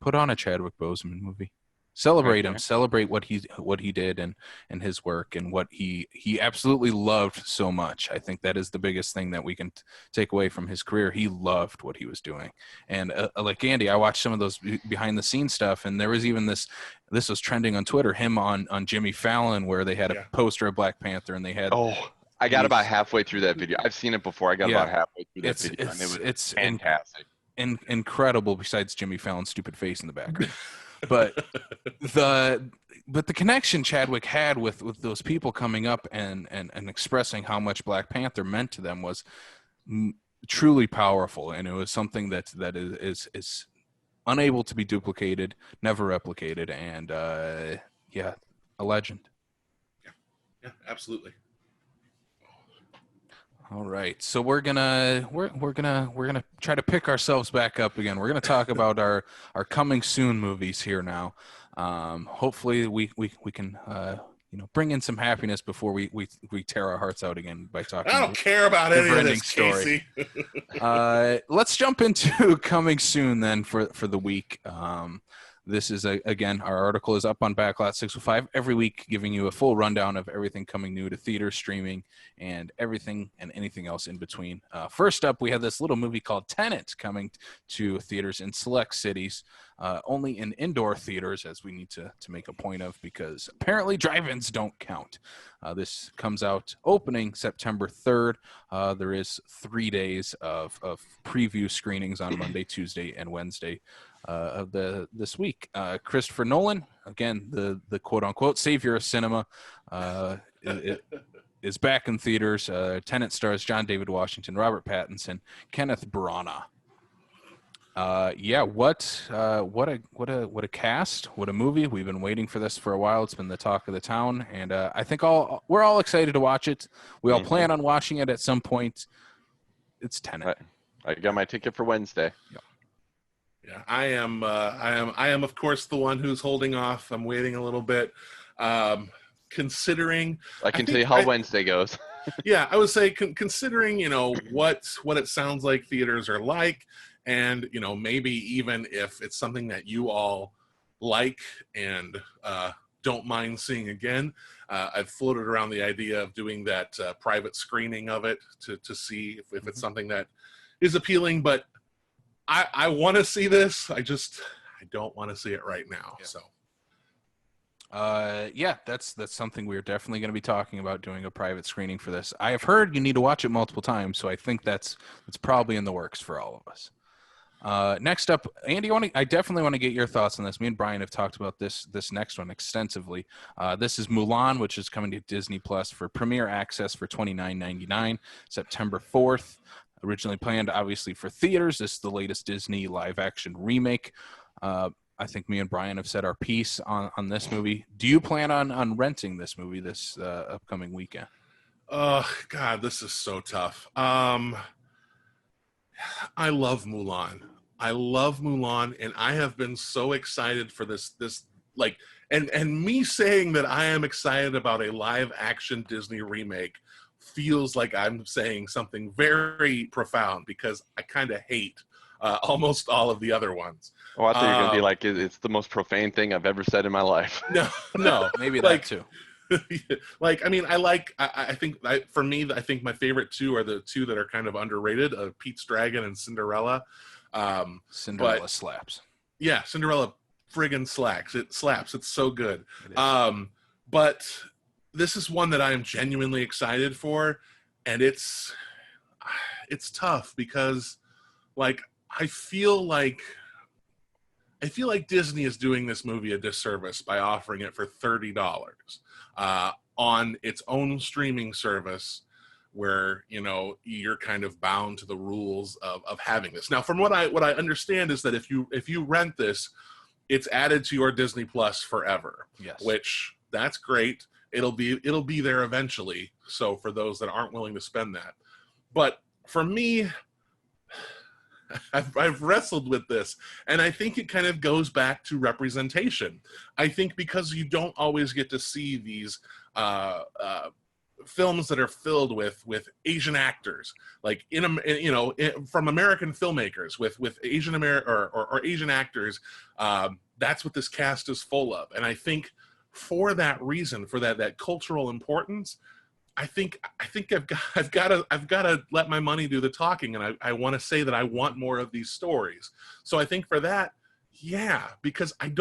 put on a Chadwick Boseman movie. Celebrate him. Celebrate what he did and his work and what he absolutely loved so much. I think that is the biggest thing that we can take away from his career. He loved what he was doing. And like Andy, I watched some of those behind the scenes stuff, and there was even this was trending on Twitter, him on Jimmy Fallon, where they had a poster of Black Panther, and they had I got about halfway through that video. I've seen it before. I got about halfway through that video, and it's fantastic. Incredible, besides Jimmy Fallon's stupid face in the background. But the connection Chadwick had with those people coming up and expressing how much Black Panther meant to them was truly powerful, and it was something that is unable to be duplicated, never replicated, and a legend. Yeah, absolutely. All right, so we're gonna try to pick ourselves back up again. We're gonna talk about our coming soon movies here now. Hopefully we can bring in some happiness before we tear our hearts out again by talking. I don't care about any of this, Story. Let's jump into coming soon then for the week. This is, again, our article is up on Backlot 605 every week, giving you a full rundown of everything coming new to theater, streaming, and everything and anything else in between. First up, we have this little movie called Tenet coming to theaters in select cities, only in indoor theaters, as we need to make a point of, because apparently drive-ins don't count. This comes out opening September 3rd. There is 3 days of preview screenings on Monday, Tuesday, and Wednesday of this week. Christopher Nolan, again, the quote-unquote savior of cinema, is back in theaters. Tenet stars John David Washington, Robert Pattinson, Kenneth Branagh. What a cast, what a movie. We've been waiting for this for a while. It's been the talk of the town, and I think we're all excited to watch it. We all plan on watching it at some point. It's Tenet. I got my ticket for Wednesday. Yep. Yeah, I am of course the one who's holding off. I'm waiting a little bit. Considering I can tell you how Wednesday goes. Yeah, I would say considering, what it sounds like theaters are like, and maybe even if it's something that you all like and don't mind seeing again, I've floated around the idea of doing that private screening of it to see if it's something that is appealing. But I want to see this. I don't want to see it right now. Yeah. So. That's something we're definitely going to be talking about, doing a private screening for this. I have heard you need to watch it multiple times, so I think that's probably in the works for all of us. Next up, Andy, I definitely want to get your thoughts on this. Me and Brian have talked about this next one extensively. This is Mulan, which is coming to Disney Plus for premiere access for $29.99, September 4th. originally planned, obviously, for theaters. This is the latest Disney live-action remake. I think me and Brian have said our piece on this movie. Do you plan on renting this movie this upcoming weekend? Oh, God, this is so tough. I love Mulan. And I have been so excited for this like, and me saying that I am excited about a live action Disney remake feels like I'm saying something very profound, because I kind of hate almost all of the other ones. Oh, I thought you were going to be like, it's the most profane thing I've ever said in my life. No, maybe that too. Like, I mean, I think for me, I think my favorite two are the two that are kind of underrated, Pete's Dragon and Cinderella. Cinderella slaps. Yeah, Cinderella friggin' slacks. It slaps. It's so good. But this is one that I am genuinely excited for, and it's tough because, like, I feel like Disney is doing this movie a disservice by offering it for $30 on its own streaming service, where, you know, you're kind of bound to the rules of having this. Now, from what I understand is that if you rent this, it's added to your Disney Plus forever. Yes. Which, that's great. It'll be there eventually. So for those that aren't willing to spend that, but for me, I've wrestled with this, and I think it kind of goes back to representation. I think because you don't always get to see these films that are filled with Asian actors, like from American filmmakers with Asian or Asian actors. That's what this cast is full of, and I think for that reason, for that cultural importance, I think I've got to let my money do the talking, and I want to say that I want more of these stories. So I think for that, yeah, because I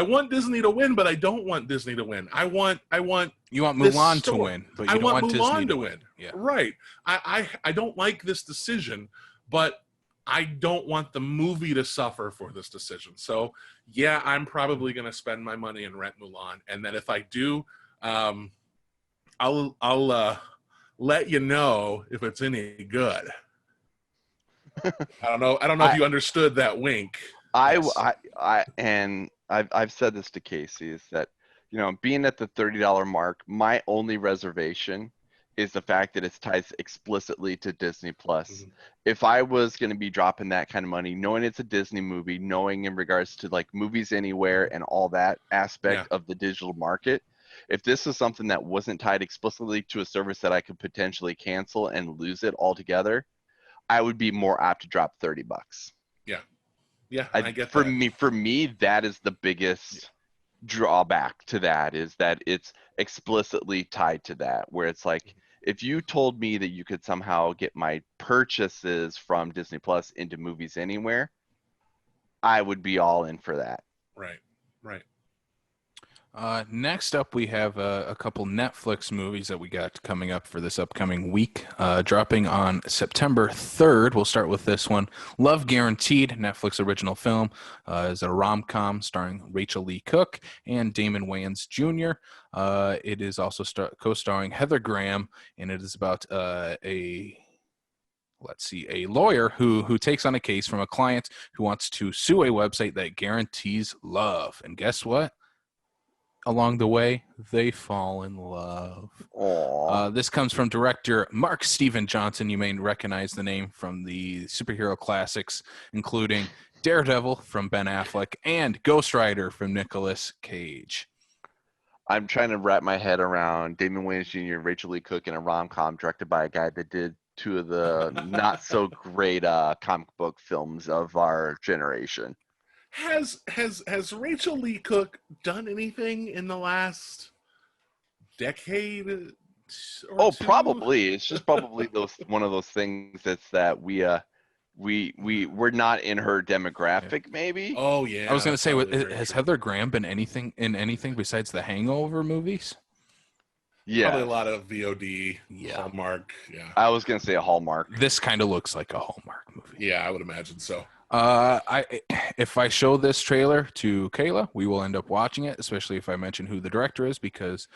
want Disney to win, but I don't want Disney to win. You want Mulan to win, but you don't want Disney to win. Yeah. Right. I don't like this decision, but I don't want the movie to suffer for this decision. So yeah, I'm probably going to spend my money and rent Mulan, and then if I do, I'll let you know if it's any good. I don't know if you understood that wink. I've said this to Casey, is that, you know, being at the $30 mark, my only reservation is the fact that it's tied explicitly to Disney Plus. Mm-hmm. If I was going to be dropping that kind of money, knowing it's a Disney movie, knowing in regards to like movies anywhere and all that aspect of the digital market, if this is something that wasn't tied explicitly to a service that I could potentially cancel and lose it altogether, I would be more apt to drop $30. Yeah. Yeah, I get for that. For me, that is the biggest drawback to that, is that it's explicitly tied to that, where it's like, if you told me that you could somehow get my purchases from Disney Plus into movies anywhere, I would be all in for that. Right. Next up, we have a couple Netflix movies that we got coming up for this upcoming week, dropping on September 3rd. We'll start with this one. Love Guaranteed, Netflix original film, is a rom-com starring Rachel Lee Cook and Damon Wayans Jr. It is also co-starring Heather Graham, and it is about a lawyer who takes on a case from a client who wants to sue a website that guarantees love. And guess what? Along the way, they fall in love. This comes from director Mark Steven Johnson. You may recognize the name from the superhero classics, including Daredevil from Ben Affleck and Ghost Rider from Nicolas Cage. I'm trying to wrap my head around Damon Wayans Jr. and Rachel Lee Cook in a rom-com directed by a guy that did two of the not so great comic book films of our generation. Has Rachel Lee Cook done anything in the last decade? Or two? Probably. It's just probably one of those things that's that we're not in her demographic, maybe. Oh yeah. I was gonna say, has Heather Graham been anything besides the Hangover movies? Yeah, probably a lot of VOD, Hallmark. Yeah, I was gonna say a Hallmark. This kind of looks like a Hallmark movie. Yeah, I would imagine so. If I show this trailer to Kayla, we will end up watching it, especially if I mention who the director is, because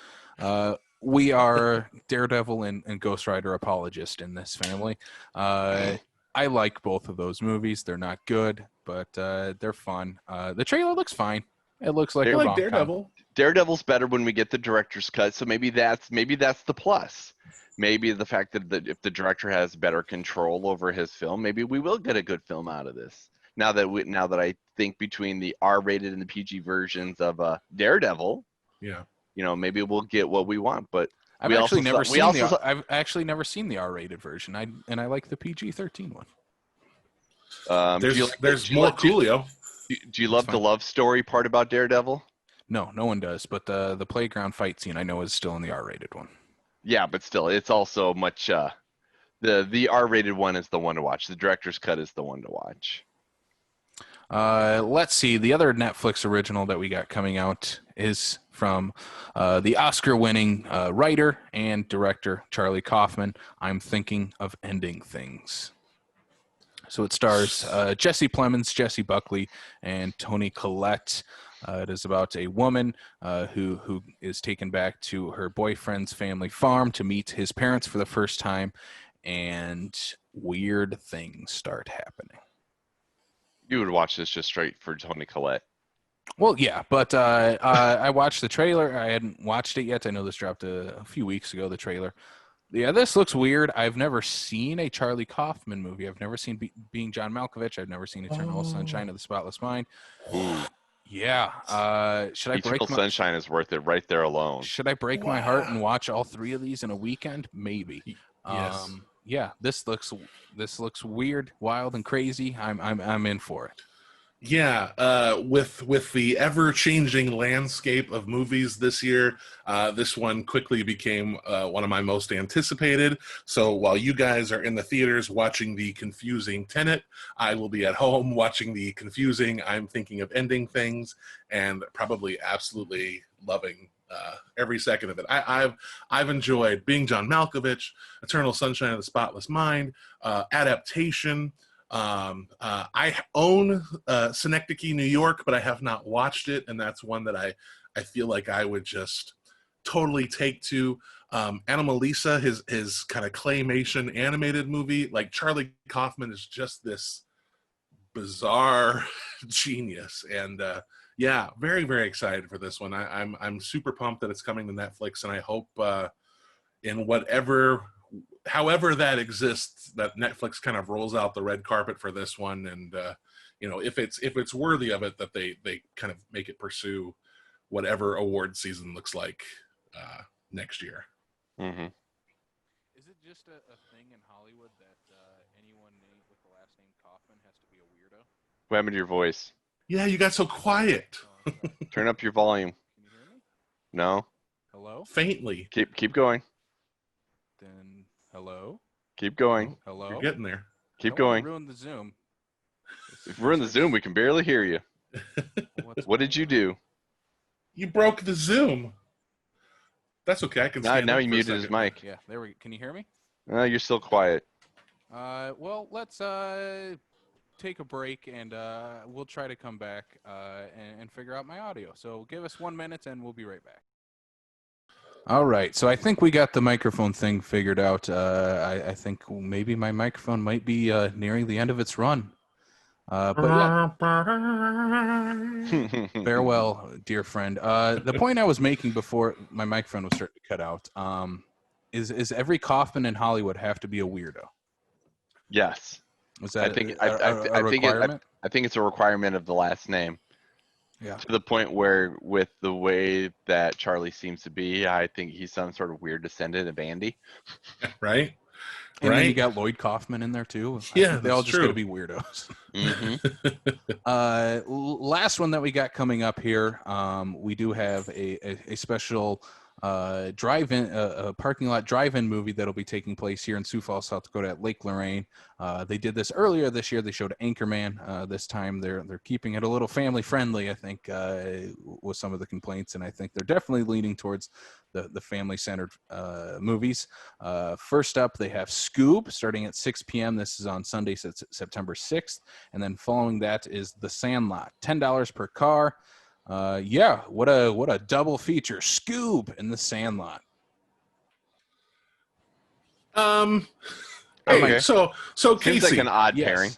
we are Daredevil and Ghost Rider apologist in this family. I like both of those movies. They're not good, but they're fun. The trailer looks fine. It looks like a like rom-com. Daredevil. Daredevil's better when we get the director's cut, so maybe that's the plus. Maybe the fact that if the director has better control over his film, maybe we will get a good film out of this. Now that I think between the R-rated and the PG versions of Daredevil, yeah, maybe we'll get what we want. But I've actually never seen the R-rated version. I like the PG-13 one. There's more Coolio. Do you love the love story part about Daredevil? No one does. But the playground fight scene I know is still in the R-rated one. Yeah, but still, it's also much. The R-rated one is the one to watch. The director's cut is the one to watch. Let's see. The other Netflix original that we got coming out is from the Oscar-winning writer and director Charlie Kaufman. I'm Thinking of Ending Things. So it stars Jesse Plemons, Jesse Buckley, and Toni Collette. It is about a woman who is taken back to her boyfriend's family farm to meet his parents for the first time, and weird things start happening. You would watch this just straight for Toni Collette. Well, yeah, but I watched the trailer. I hadn't watched it yet. I know this dropped a few weeks ago, the trailer. Yeah, this looks weird. I've never seen a Charlie Kaufman movie. I've never seen Being John Malkovich. I've never seen Eternal Sunshine of the Spotless Mind. Ooh. Yeah. Should I Eternal Sunshine is worth it right there alone. Should I break my heart and watch all three of these in a weekend? Maybe. Yes. Yeah, this looks weird, wild, and crazy. I'm in for it. Yeah, with the ever-changing landscape of movies this year, this one quickly became one of my most anticipated. So while you guys are in the theaters watching the confusing Tenet, I will be at home watching the confusing I'm Thinking of Ending Things, and probably absolutely loving every second of it. I've enjoyed Being John Malkovich, Eternal Sunshine of the Spotless Mind, Adaptation. I own Synecdoche, New York, but I have not watched it, and that's one that I feel like I would just totally take to. Anomalisa, his kind of claymation animated movie, like Charlie Kaufman is just this bizarre genius, and yeah, very, very excited for this one. I'm super pumped that it's coming to Netflix, and I hope in however that exists, that Netflix kind of rolls out the red carpet for this one, and if it's worthy of it, that they kind of make it pursue whatever award season looks like next year. Mm-hmm. Is it just a thing in Hollywood that anyone named with the last name Kaufman has to be a weirdo? What happened to your voice? Yeah, you got so quiet. Turn up your volume. Can you hear me? No. Hello? Faintly. Keep going. Then hello? Keep going. Hello? You're getting there. Keep going. Ruin the Zoom. If we're in the Zoom, we can barely hear you. What did you do? You broke the Zoom. That's okay. I can stand Now up he for a muted his second. mic. Yeah, there we go. Can you hear me? You're still quiet. Well, let's take a break, and we'll try to come back and figure out my audio. So give us 1 minute, and we'll be right back. All right. So I think we got the microphone thing figured out. I think maybe my microphone might be nearing the end of its run. But yeah. Farewell, dear friend. The point I was making before my microphone was starting to cut out is every Kaufman in Hollywood have to be a weirdo? Yes. Was that I think a requirement? I think it's a requirement of the last name. Yeah. To the point where, with the way that Charlie seems to be, I think he's some sort of weird descendant of Andy. Right? And right? then you got Lloyd Kaufman in there too. Yeah, they all just got to true. be weirdos. Mm-hmm. Last one that we got coming up here, we do have a special drive-in, parking lot drive-in movie that'll be taking place here in Sioux Falls, South Dakota at Lake Lorraine. They did this earlier this year. They showed Anchorman. This time they're keeping it a little family-friendly, I think, with some of the complaints, and I think they're definitely leaning towards the family-centered movies. First up, they have Scoob starting at 6 p.m. This is on Sunday, September 6th, and then following that is The Sandlot, $10 per car. Yeah, what a double feature, Scoob and The Sandlot. Hey, so Seems Casey, like an odd pairing.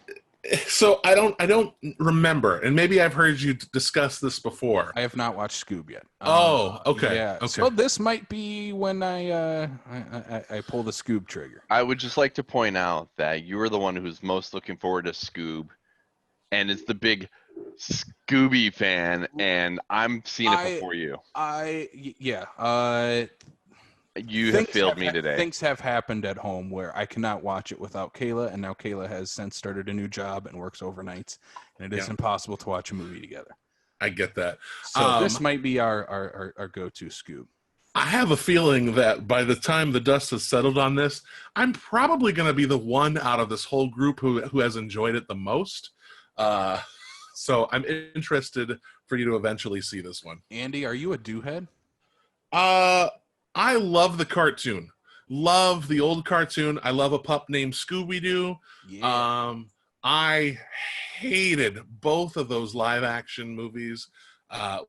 So I don't remember, and maybe I've heard you discuss this before. I have not watched Scoob yet. Oh, okay. Yeah. Okay. So this might be when I pull the Scoob trigger. I would just like to point out that you are the one who's most looking forward to Scoob, and it's the big Scooby fan, and I'm seeing it before you. You have failed me today. Things have happened at home where I cannot watch it without Kayla, and now Kayla has since started a new job and works overnights, and it is impossible to watch a movie together. I get that. So this might be our go-to Scoob. I have a feeling that by the time the dust has settled on this, I'm probably going to be the one out of this whole group who has enjoyed it the most. So I'm interested for you to eventually see this one. Andy, are you a do-head? I love the cartoon. Love the old cartoon. I love a pup named Scooby-Doo. Yeah. I hated both of those live-action movies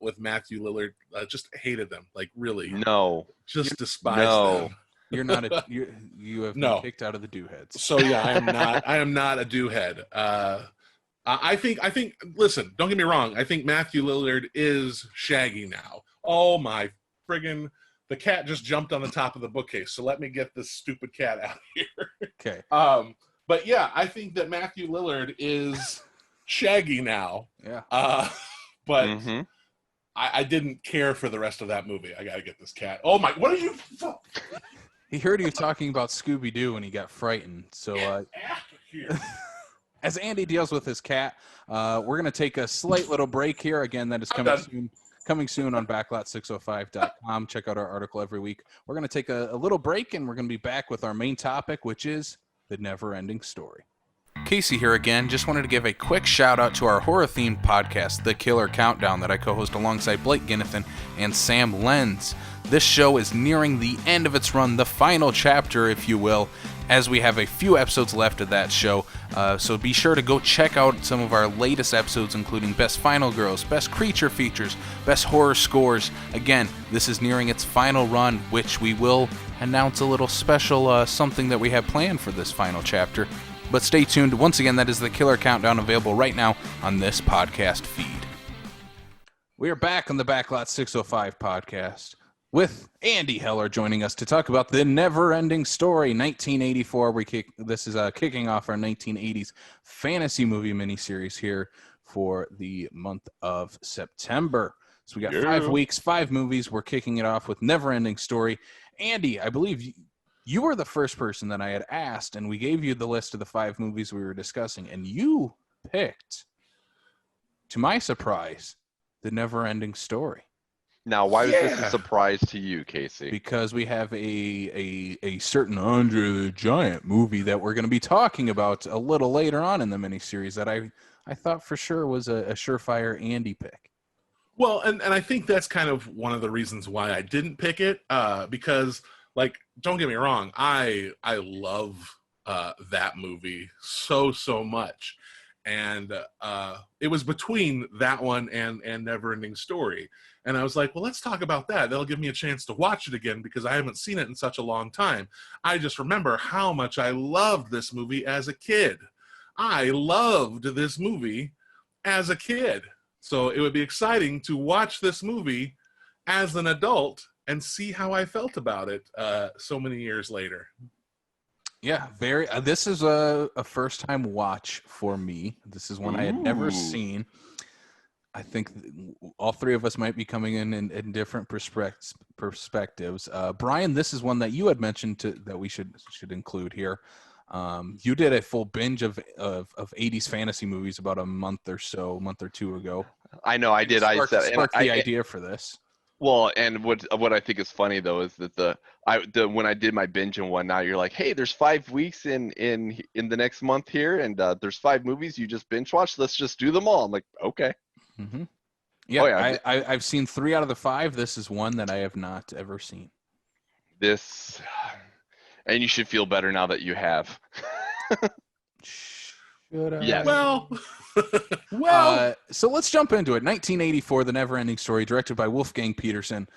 with Matthew Lillard. Just hated them. Like, really. No. Just despised them. You're not a you have been kicked out of the do-heads. So yeah, I am not a do-head. I think listen, don't get me wrong. I think Matthew Lillard is Shaggy now. Oh my friggin', the cat just jumped on the top of the bookcase. So let me get this stupid cat out of here. Okay. But yeah, I think that Matthew Lillard is Shaggy now. Yeah. But I didn't care for the rest of that movie. I gotta get this cat. Oh my, what are you? He heard you talking about Scooby-Doo and he got frightened. So as Andy deals with his cat, we're going to take a slight little break here. Again, that is coming soon on backlot605.com. Check out our article every week. We're going to take a little break, and we're going to be back with our main topic, which is the NeverEnding Story. Casey here again. Just wanted to give a quick shout out to our horror-themed podcast, The Killer Countdown, that I co-host alongside Blake Ginnethan and Sam Lenz. This show is nearing the end of its run, the final chapter, if you will, as we have a few episodes left of that show. So be sure to go check out some of our latest episodes, including Best Final Girls, Best Creature Features, Best Horror Scores. Again, this is nearing its final run, which we will announce a little special something that we have planned for this final chapter. But stay tuned. Once again, that is the Killer Countdown, available right now on this podcast feed. We are back on the Backlot 605 podcast with Andy Heller joining us to talk about the NeverEnding Story, 1984. This is kicking off our 1980s fantasy movie miniseries here for the month of September. So we got 5 weeks, 5 movies. We're kicking it off with NeverEnding Story. Andy, I believe you were the first person that I had asked, and we gave you the list of the 5 movies we were discussing, and you picked, to my surprise, the NeverEnding Story. Now, why was this a surprise to you, Casey? Because we have a certain Andre the Giant movie that we're going to be talking about a little later on in the miniseries that I thought for sure was a surefire Andy pick. Well, and I think that's kind of one of the reasons why I didn't pick it, because, like, don't get me wrong, I love that movie so much. And it was between that one and NeverEnding Story. And I was like, well, let's talk about that. That'll give me a chance to watch it again because I haven't seen it in such a long time. I just remember how much I loved this movie as a kid. I loved this movie as a kid. So it would be exciting to watch this movie as an adult and see how I felt about it so many years later. Yeah, this is a first-time watch for me. This is one I had never seen. I think all 3 of us might be coming in different perspectives. Brian, this is one that you had mentioned that we should include here. You did a full binge of 80s fantasy movies about a month or 2 ago. I know, I did. Sparked the idea for this. Well, and what I think is funny though is that when I did my binge and whatnot, you're like, hey, there's 5 weeks in the next month here, and there's 5 movies you just binge watched. Let's just do them all. I'm like, okay. Mm-hmm. Yeah, I've seen 3 out of the 5. This is one that I have not ever seen. And you should feel better now that you have. Yes. Well, so let's jump into it. 1984, The NeverEnding Story, directed by Wolfgang Petersen,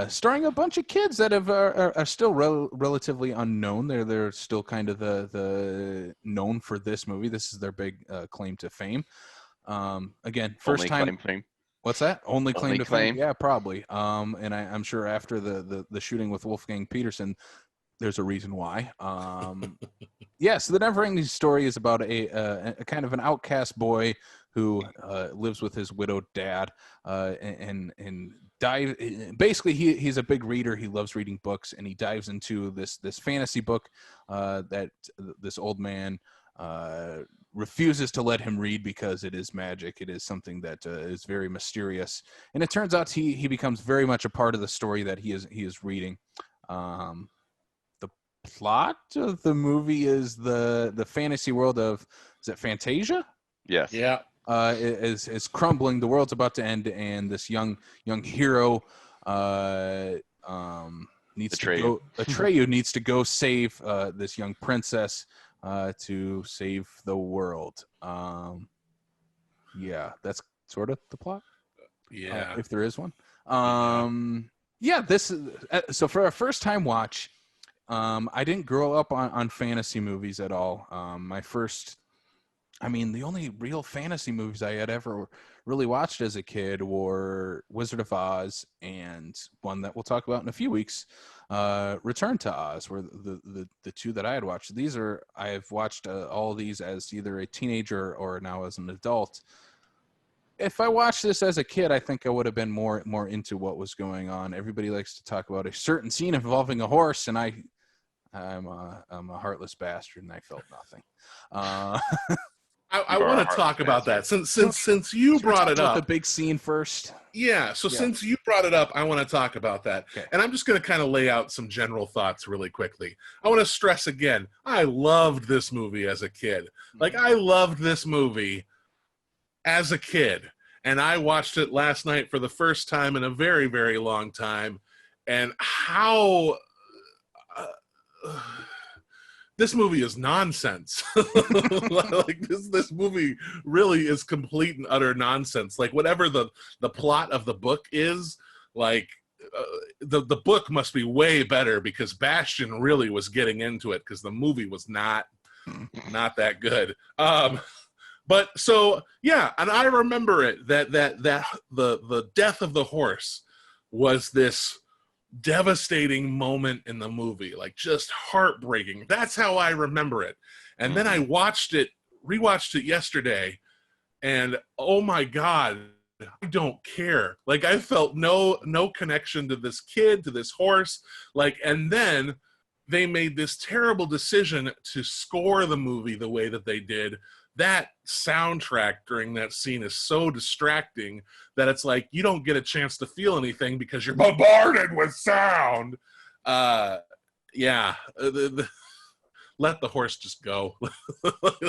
starring a bunch of kids that are still relatively unknown. They're still kind of the known for this movie. This is their big claim to fame. Again, first Only time. claim fame. What's that? Only claim to claim? fame? Yeah, probably. And I'm sure after the shooting with Wolfgang Petersen, there's a reason why. Yes, the NeverEnding Story is about a kind of an outcast boy who lives with his widowed dad, and dive. Basically, he's a big reader. He loves reading books, and he dives into this fantasy book that this old man refuses to let him read because it is magic. It is something that is very mysterious, and it turns out he becomes very much a part of the story that he is reading. Plot of the movie is the fantasy world of, is it Fantasia? Yes. Yeah. Is crumbling. The world's about to end, and this young hero needs Atreyu needs to go save this young princess to save the world. Yeah, that's sort of the plot. Yeah, if there is one. Yeah, this is so for a first time watch. I didn't grow up on fantasy movies at all. The only real fantasy movies I had ever really watched as a kid were Wizard of Oz and one that we'll talk about in a few weeks, Return to Oz, were the two that I had watched. I have watched all of these as either a teenager or now as an adult. If I watched this as a kid, I think I would have been more into what was going on. Everybody likes to talk about a certain scene involving a horse, and I'm a heartless bastard, and I felt nothing. I want to talk about that since you brought it up. The big scene first. Yeah. So since you brought it up, I want to talk about that. Okay. And I'm just going to kind of lay out some general thoughts really quickly. I want to stress again, I loved this movie as a kid. Like, I loved this movie as a kid. And I watched it last night for the first time in a very, very long time. And how... this movie is nonsense. Like this movie really is complete and utter nonsense. Like, whatever the plot of the book is, like the book must be way better, because Bastian really was getting into it, because the movie was not that good. But so yeah, and I remember it that the death of the horse was this devastating moment in the movie, like just heartbreaking. That's how I remember it. And then I rewatched it yesterday, and oh my God, I don't care. Like, I felt no connection to this kid, to this horse. Like, and then they made this terrible decision to score the movie the way that they did. That soundtrack during that scene is so distracting that it's like you don't get a chance to feel anything because you're bombarded with sound. Let the horse just go.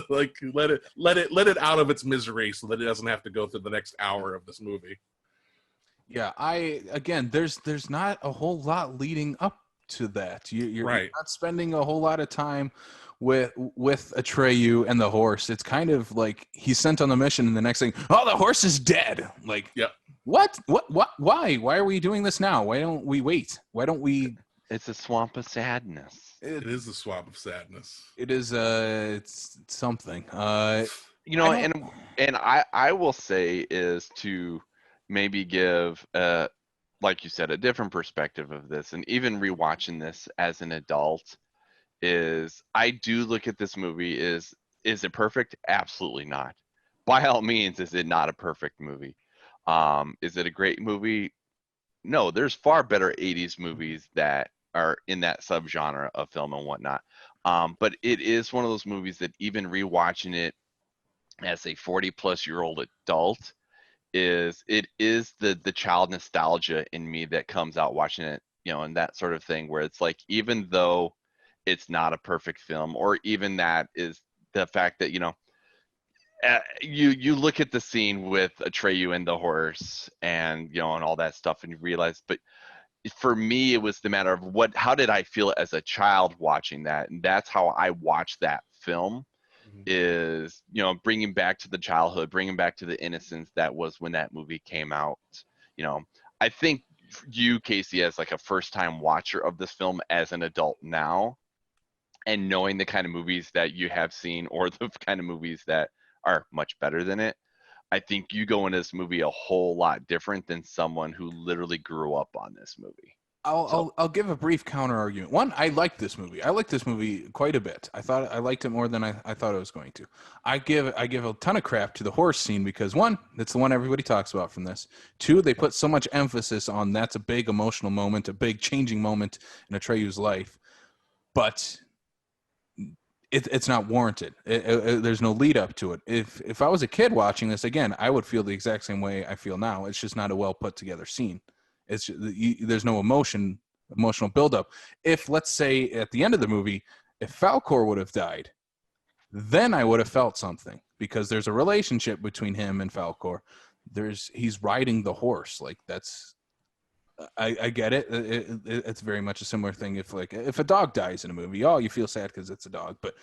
Like, let it out of its misery so that it doesn't have to go through the next hour of this movie. Yeah, there's not a whole lot leading up to that. You're not spending a whole lot of time with Atreyu and the horse. It's kind of like he's sent on the mission, and the next thing, oh, the horse is dead. Like, yep. What? Why are we doing this now? Why don't we wait? Why don't we? It's a swamp of sadness. It is a swamp of sadness. It is it's something. And I will say is to maybe give like you said, a different perspective of this, and even rewatching this as an adult, is I do look at this movie is it perfect? Absolutely not. By all means, is it not a perfect movie? Is it a great movie? No, there's far better 80s movies that are in that subgenre of film and whatnot. But it is one of those movies that even rewatching it as a 40-plus-year-old adult, it is the child nostalgia in me that comes out watching it, and that sort of thing, where it's like, even though it's not a perfect film, or even that is the fact that, you look at the scene with Atreyu and the horse and, and all that stuff, and you realize, but for me, it was the matter of how did I feel as a child watching that? And that's how I watched that film. is, you know, bringing back to the childhood, bringing back to the innocence that was when that movie came out. You know, I think you, Casey, as like a first time watcher of this film as an adult now, and knowing the kind of movies that you have seen or the kind of movies that are much better than it, I think you go into this movie a whole lot different than someone who literally grew up on this movie. I'll give a brief counter argument. One, I like this movie. I like this movie quite a bit. I thought I liked it more than I thought I was going to. I give a ton of crap to the horse scene because one, it's the one everybody talks about from this. Two, they put so much emphasis on that's a big emotional moment, a big changing moment in Atreyu's life, but it's not warranted. There's no lead up to it. If I was a kid watching this again, I would feel the exact same way I feel now. It's just not a well put together scene. It's there's no emotional buildup. If, let's say, at the end of the movie, if Falkor would have died, then I would have felt something because there's a relationship between him and Falkor. He's riding the horse. Like that's, I get it. It's very much a similar thing. If a dog dies in a movie, you feel sad because it's a dog, but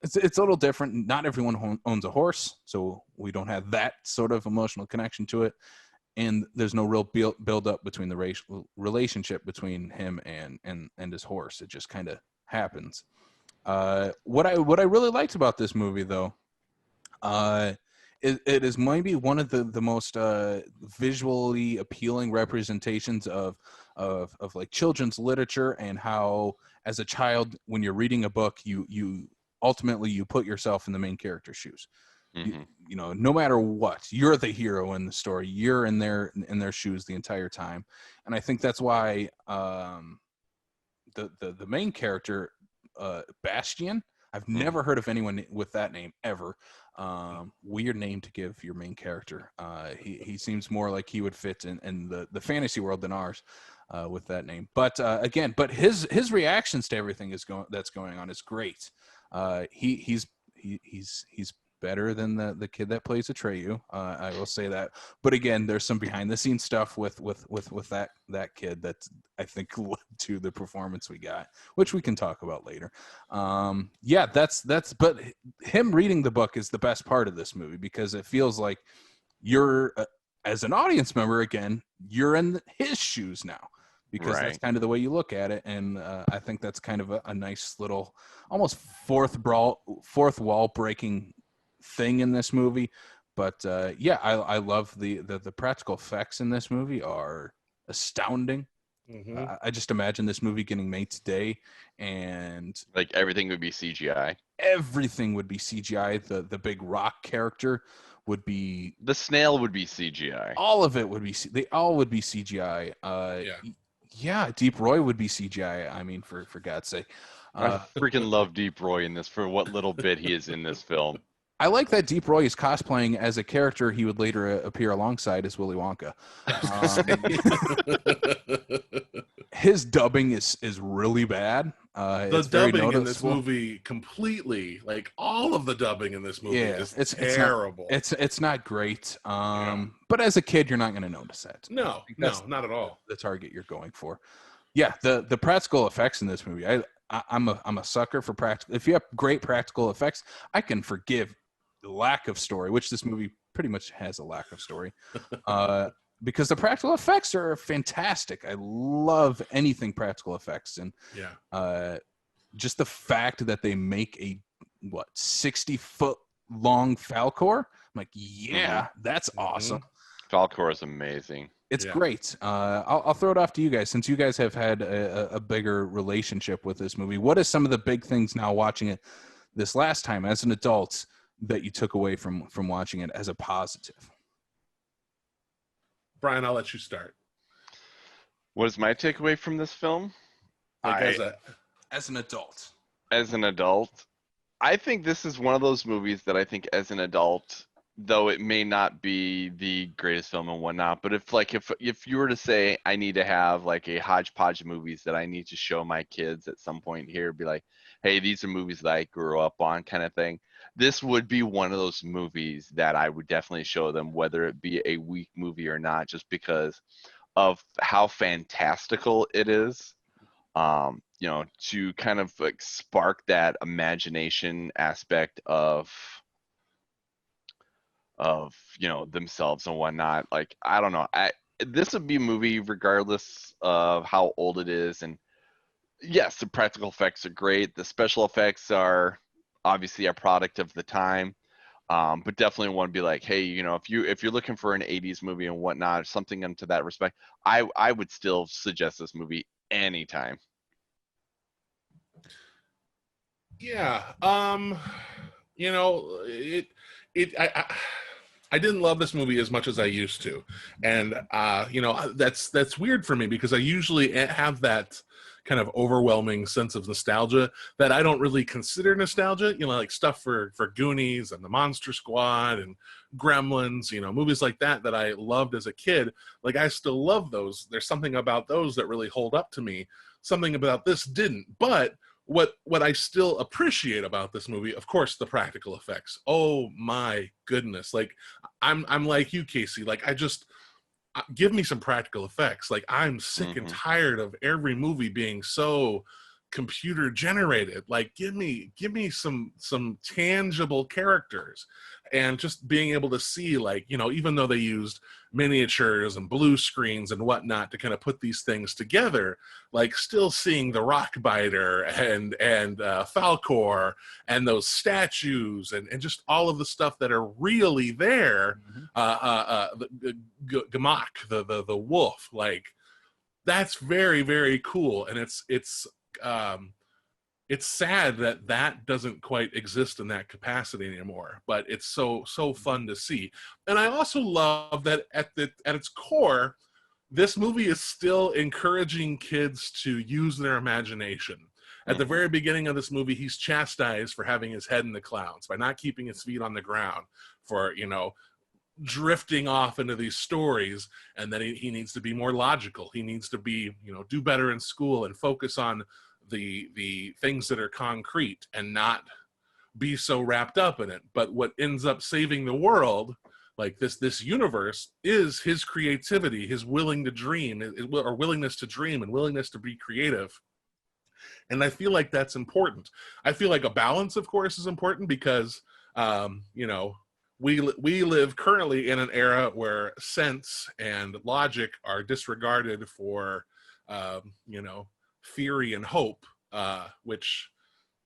it's a little different. Not everyone owns a horse, so we don't have that sort of emotional connection to it. And there's no real build up between the relationship between him and his horse. It just kind of happens. What I really liked about this movie, though, it is maybe one of the most visually appealing representations of like children's literature, and how as a child when you're reading a book you ultimately you put yourself in the main character's shoes. You know, no matter what, you're the hero in the story. You're in their shoes the entire time, and I think that's why the main character, Bastian. I've never heard of anyone with that name ever. Weird name to give your main character. He seems more like he would fit in the fantasy world than ours with that name. But again, his reactions to everything that's going on is great. He's better than the kid that plays Atreyu. I will say that. But again, there's some behind the scenes stuff with that kid that I think led to the performance we got, which we can talk about later. Yeah, that's. But him reading the book is the best part of this movie because it feels like you're as an audience member again, you're in his shoes now. Because that's kind of the way you look at it, and I think that's kind of a nice little, almost fourth wall breaking thing in this movie. But yeah, I love the practical effects in this movie are astounding. I just imagine this movie getting made today, and like everything would be CGI. Everything would be CGI. The big rock character would be, the snail would be CGI. All of it would be. They all would be CGI. Yeah, Deep Roy would be CGI. I mean, for God's sake. I freaking love Deep Roy in this for what little bit he is in this film. I like that Deep Roy is cosplaying as a character he would later appear alongside as Willy Wonka. His dubbing is really bad. The dubbing in this movie completely, like all of the dubbing in this movie is terrible. It's not great. But as a kid, you're not going to notice that. No, not at all. The target you're going for. Yeah, the practical effects in this movie. I'm a sucker for practical. If you have great practical effects, I can forgive the lack of story, which this movie pretty much has a lack of story. Because the practical effects are fantastic. I love anything practical effects, and just the fact that they make a 60-foot long Falkor. I'm like, that's awesome. Falkor is amazing. It's great. I'll throw it off to you guys, since you guys have had a bigger relationship with this movie. What is some of the big things now watching it this last time as an adult that you took away from watching it as a positive? Brian, I'll let you start. What is my takeaway from this film? As an adult. As an adult, I think this is one of those movies that I think as an adult, though it may not be the greatest film and whatnot, but if you were to say I need to have like a hodgepodge of movies that I need to show my kids at some point here, be like, hey, these are movies that I grew up on kind of thing. This would be one of those movies that I would definitely show them, whether it be a weak movie or not, just because of how fantastical it is. to kind of like spark that imagination aspect of themselves and whatnot. Like, I don't know, this would be a movie regardless of how old it is. And yes, the practical effects are great. The special effects are obviously a product of the time. But definitely want to be like, hey, if you're looking for an 80s movie and whatnot, something into that respect, I would still suggest this movie anytime. Yeah. I didn't love this movie as much as I used to. And that's weird for me because I usually have that kind of overwhelming sense of nostalgia that I don't really consider nostalgia, like stuff for Goonies and the Monster Squad and Gremlins, movies like that I loved as a kid. Like, I still love those. There's something about those that really hold up to me. Something about this didn't. But what I still appreciate about this movie, of course, the practical effects. Oh my goodness. Like, I'm like you, Casey. Like, give me some practical effects. Like, I'm sick and tired of every movie being so computer generated. Like, give me some tangible characters, and just being able to see, like, even though they used miniatures and blue screens and whatnot to kind of put these things together, like, still seeing the Rockbiter and Falcor and those statues and just all of the stuff that are really there. The Gamak, the wolf, like, that's very, very cool. And it's sad that doesn't quite exist in that capacity anymore, but it's so fun to see. And I also love that at its core, this movie is still encouraging kids to use their imagination. At the very beginning of this movie, he's chastised for having his head in the clouds, by not keeping his feet on the ground, for, drifting off into these stories, and that he needs to be more logical. He needs to be, do better in school and focus on the things that are concrete and not be so wrapped up in it. But what ends up saving the world, like this universe, is his creativity, his willingness to dream and willingness to be creative. And I feel like that's important. I feel like a balance, of course, is important because we live currently in an era where sense and logic are disregarded for theory and hope, which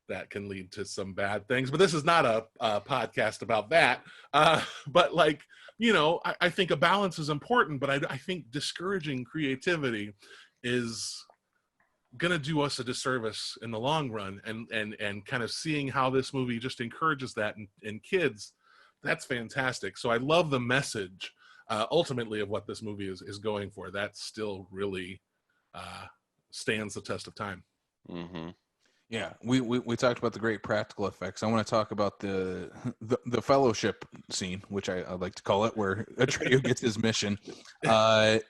that can lead to some bad things. But this is not a podcast about that. But, like, I think a balance is important, but I think discouraging creativity is gonna do us a disservice in the long run. And kind of seeing how this movie just encourages that in kids, that's fantastic. So I love the message ultimately of what this movie is going for. That still really stands the test of time. Yeah, we talked about the great practical effects. I want to talk about the fellowship scene, which I like to call it, where Atreyu gets his mission.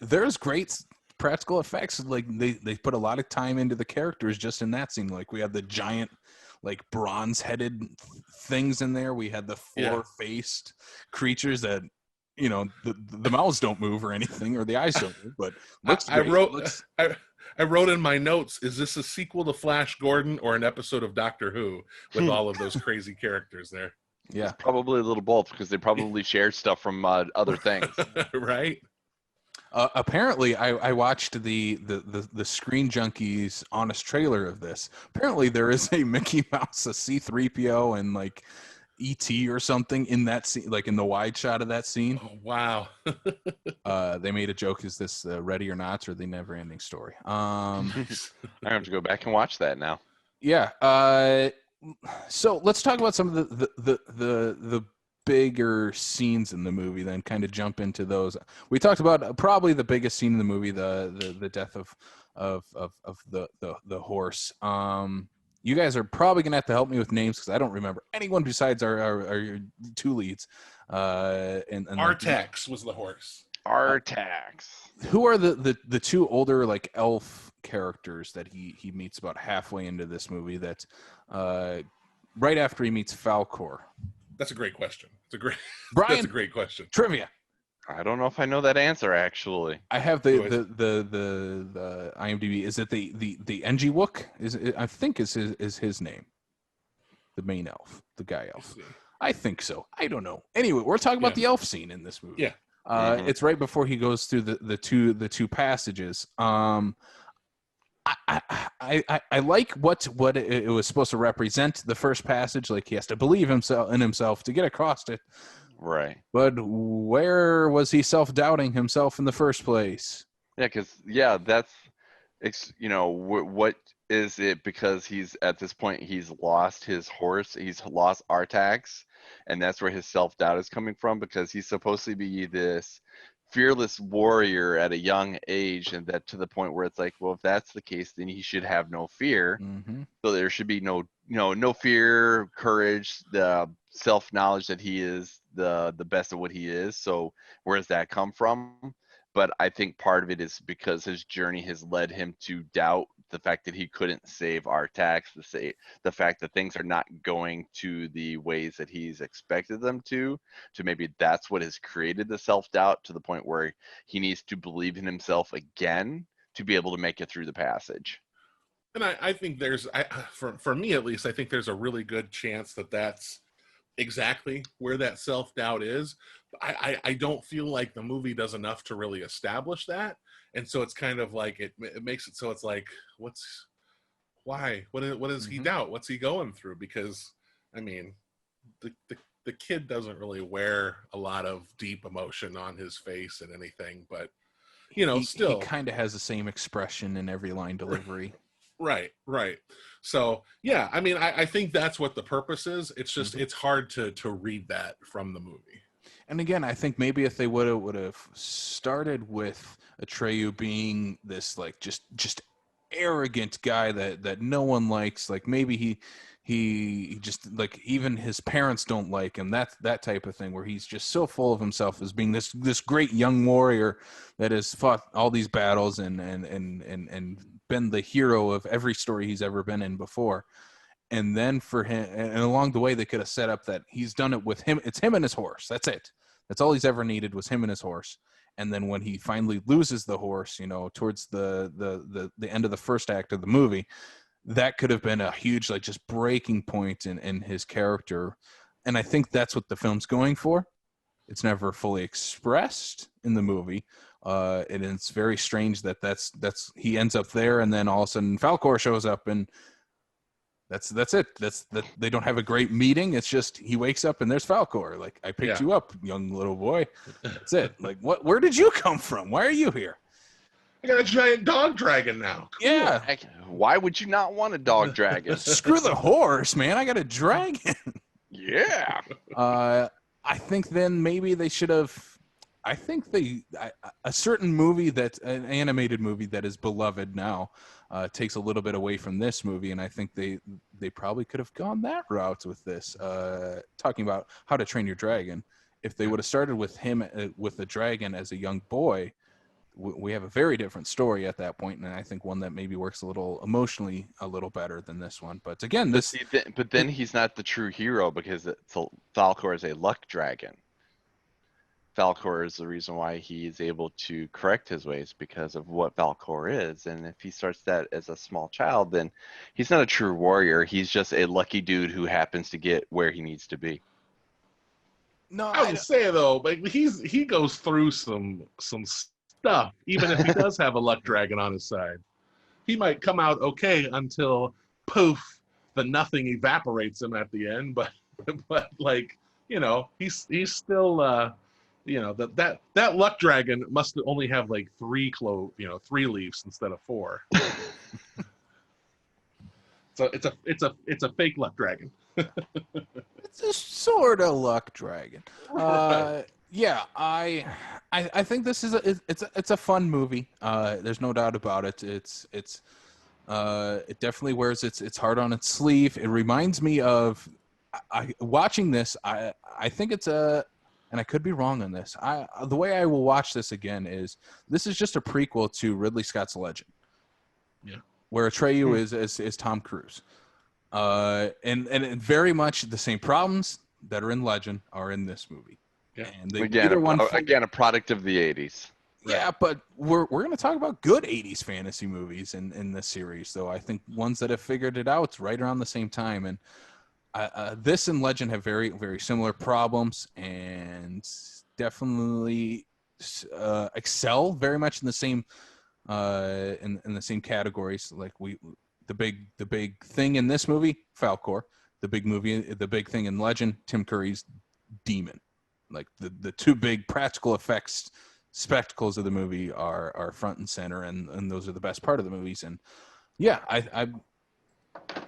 There's great practical effects. Like, they put a lot of time into the characters just in that scene. Like, we had the giant, like, bronze-headed things in there. We had the four-faced creatures that, the mouths don't move or anything, or the eyes don't move, but looks great. I wrote in my notes, is this a sequel to Flash Gordon or an episode of Doctor Who with all of those crazy characters there? Yeah. It's probably a little both, because they probably shared stuff from other things. Right. Apparently, I watched the Screen Junkies honest trailer of this. Apparently, there is a Mickey Mouse, a C-3PO, and, like, E.T. or something in that scene, like in the wide shot of that scene. Oh, wow. They made a joke. Is this Ready or Not or the NeverEnding Story? I have to go back and watch that now. Yeah. So let's talk about some of the bigger scenes in the movie, then kind of jump into those. We talked about probably the biggest scene in the movie, the death of the horse. You guys are probably gonna have to help me with names because I don't remember anyone besides our two leads. And Artax was the horse. Artax. Who are the two older, like, elf characters that he meets about halfway into this movie? That right after he meets Falcor. That's a great question. Brian, that's a great question. Trivia. I don't know if I know that answer actually. I have the IMDb. Is it the Engiwook? I think is his name. The main elf, the guy elf. I think so. I don't know. Anyway, we're talking about the elf scene in this movie. Yeah. It's right before he goes through the two passages. I like what it was supposed to represent. The first passage, like he has to believe in himself to get across it. Right. But where was he self-doubting himself in the first place? Yeah, because what is it? Because he's at this point he's lost his horse, he's lost Artax, and that's where his self-doubt is coming from, because he's supposed to be this fearless warrior at a young age, and that to the point where it's like, well, if that's the case, then he should have no fear. So there should be no fear, courage, the self-knowledge that he is the best of what he is. So where does that come from? But I think part of it is because his journey has led him to doubt the fact that he couldn't save Artax, the fact that things are not going to the ways that he's expected them to maybe that's what has created the self-doubt, to the point where he needs to believe in himself again to be able to make it through the passage. And I think for me at least, I think there's a really good chance that that's exactly where that self-doubt is. I don't feel like the movie does enough to really establish that, and so it's kind of like it makes it so it's like, what does he doubt? What's he going through? Because I mean, the kid doesn't really wear a lot of deep emotion on his face and anything, but still he kind of has the same expression in every line delivery. Right. So yeah, I mean, I think that's what the purpose is. It's just it's hard to read that from the movie. And again, I think maybe if they would have started with Atreyu being this like just arrogant guy that no one likes, like maybe he just, like, even his parents don't like him, that type of thing, where he's just so full of himself as being this great young warrior that has fought all these battles and been the hero of every story he's ever been in before. And then for him, and along the way, they could have set up that he's done it with him. It's him and his horse. That's it. That's all he's ever needed, was him and his horse. And then when he finally loses the horse, towards the end of the first act of the movie, that could have been a huge, like, just breaking point in his character. And I think that's what the film's going for. It's never fully expressed in the movie. And it's very strange that's he ends up there, and then all of a sudden Falkor shows up, and that's it. They don't have a great meeting. It's just he wakes up and there's Falkor. Like, I picked you up, young little boy. That's it. Like, where did you come from? Why are you here? I got a giant dog dragon now. Cool. Yeah. Why would you not want a dog dragon? Screw the horse, man. I got a dragon. Yeah. I think then maybe they should have. I think a certain movie an animated movie that is beloved now takes a little bit away from this movie, and I think they probably could have gone that route with this, talking about How to Train Your Dragon. If they would have started with him with the dragon as a young boy, we have a very different story at that point, and I think one that maybe works a little emotionally a little better than this one. But again, but then he's not the true hero, because Falkor is a luck dragon. Falkor is the reason why he is able to correct his ways, because of what Falkor is. And if he starts that as a small child, then he's not a true warrior. He's just a lucky dude who happens to get where he needs to be. No, I would say though, but he goes through some stuff, even if he does have a luck dragon on his side. He might come out okay until poof, the nothing evaporates him at the end. But like, he's still that luck dragon must only have like 3 leaves instead of 4. So it's a fake luck dragon. It's a sort of luck dragon. Yeah, I think this is it's a fun movie. There's no doubt about it. It definitely wears its heart on its sleeve. It reminds me of watching this. I think it's and I could be wrong on this. The way I will watch this again is this is just a prequel to Ridley Scott's Legend. Yeah. Where Atreyu is Tom Cruise. And very much the same problems that are in Legend are in this movie. Yeah. And Again, a product of the 80s. Yeah, but we're going to talk about good 80s fantasy movies in this series, though. I think ones that have figured it out right around the same time. And this and Legend have very, very similar problems and definitely excel very much in the same in the same categories. Like the big thing in this movie, Falcor. The big thing in Legend, Tim Curry's Demon. Like the two big practical effects spectacles of the movie are front and center, and those are the best part of the movies. And yeah, I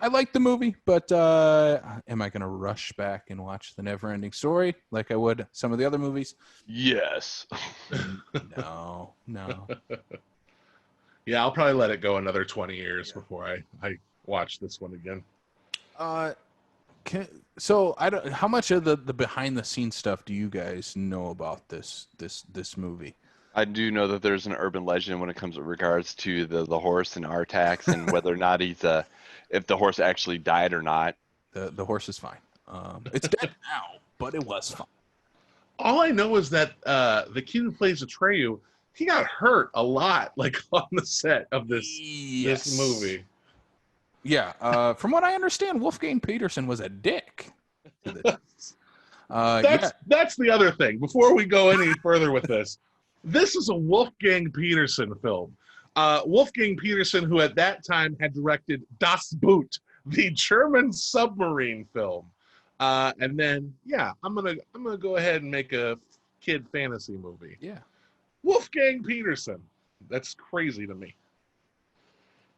like the movie, but am I going to rush back and watch The NeverEnding Story like I would some of the other movies? Yes. No. Yeah, I'll probably let it go another 20 years before I watch this one again. How much of the behind the scenes stuff do you guys know about this movie? I do know that there's an urban legend when it comes to regards to the horse and Artax and whether or not if the horse actually died or not. The horse is fine. It's dead now, but it was fine. All I know is that the kid who plays Atreyu, he got hurt a lot, like on the set of this movie. Yeah, from what I understand, Wolfgang Petersen was a dick. That's the other thing. Before we go any further with this is a Wolfgang Petersen film. Wolfgang Petersen, who at that time had directed Das Boot, the German submarine film, and then I'm gonna go ahead and make a kid fantasy movie. Yeah, Wolfgang Petersen. That's crazy to me.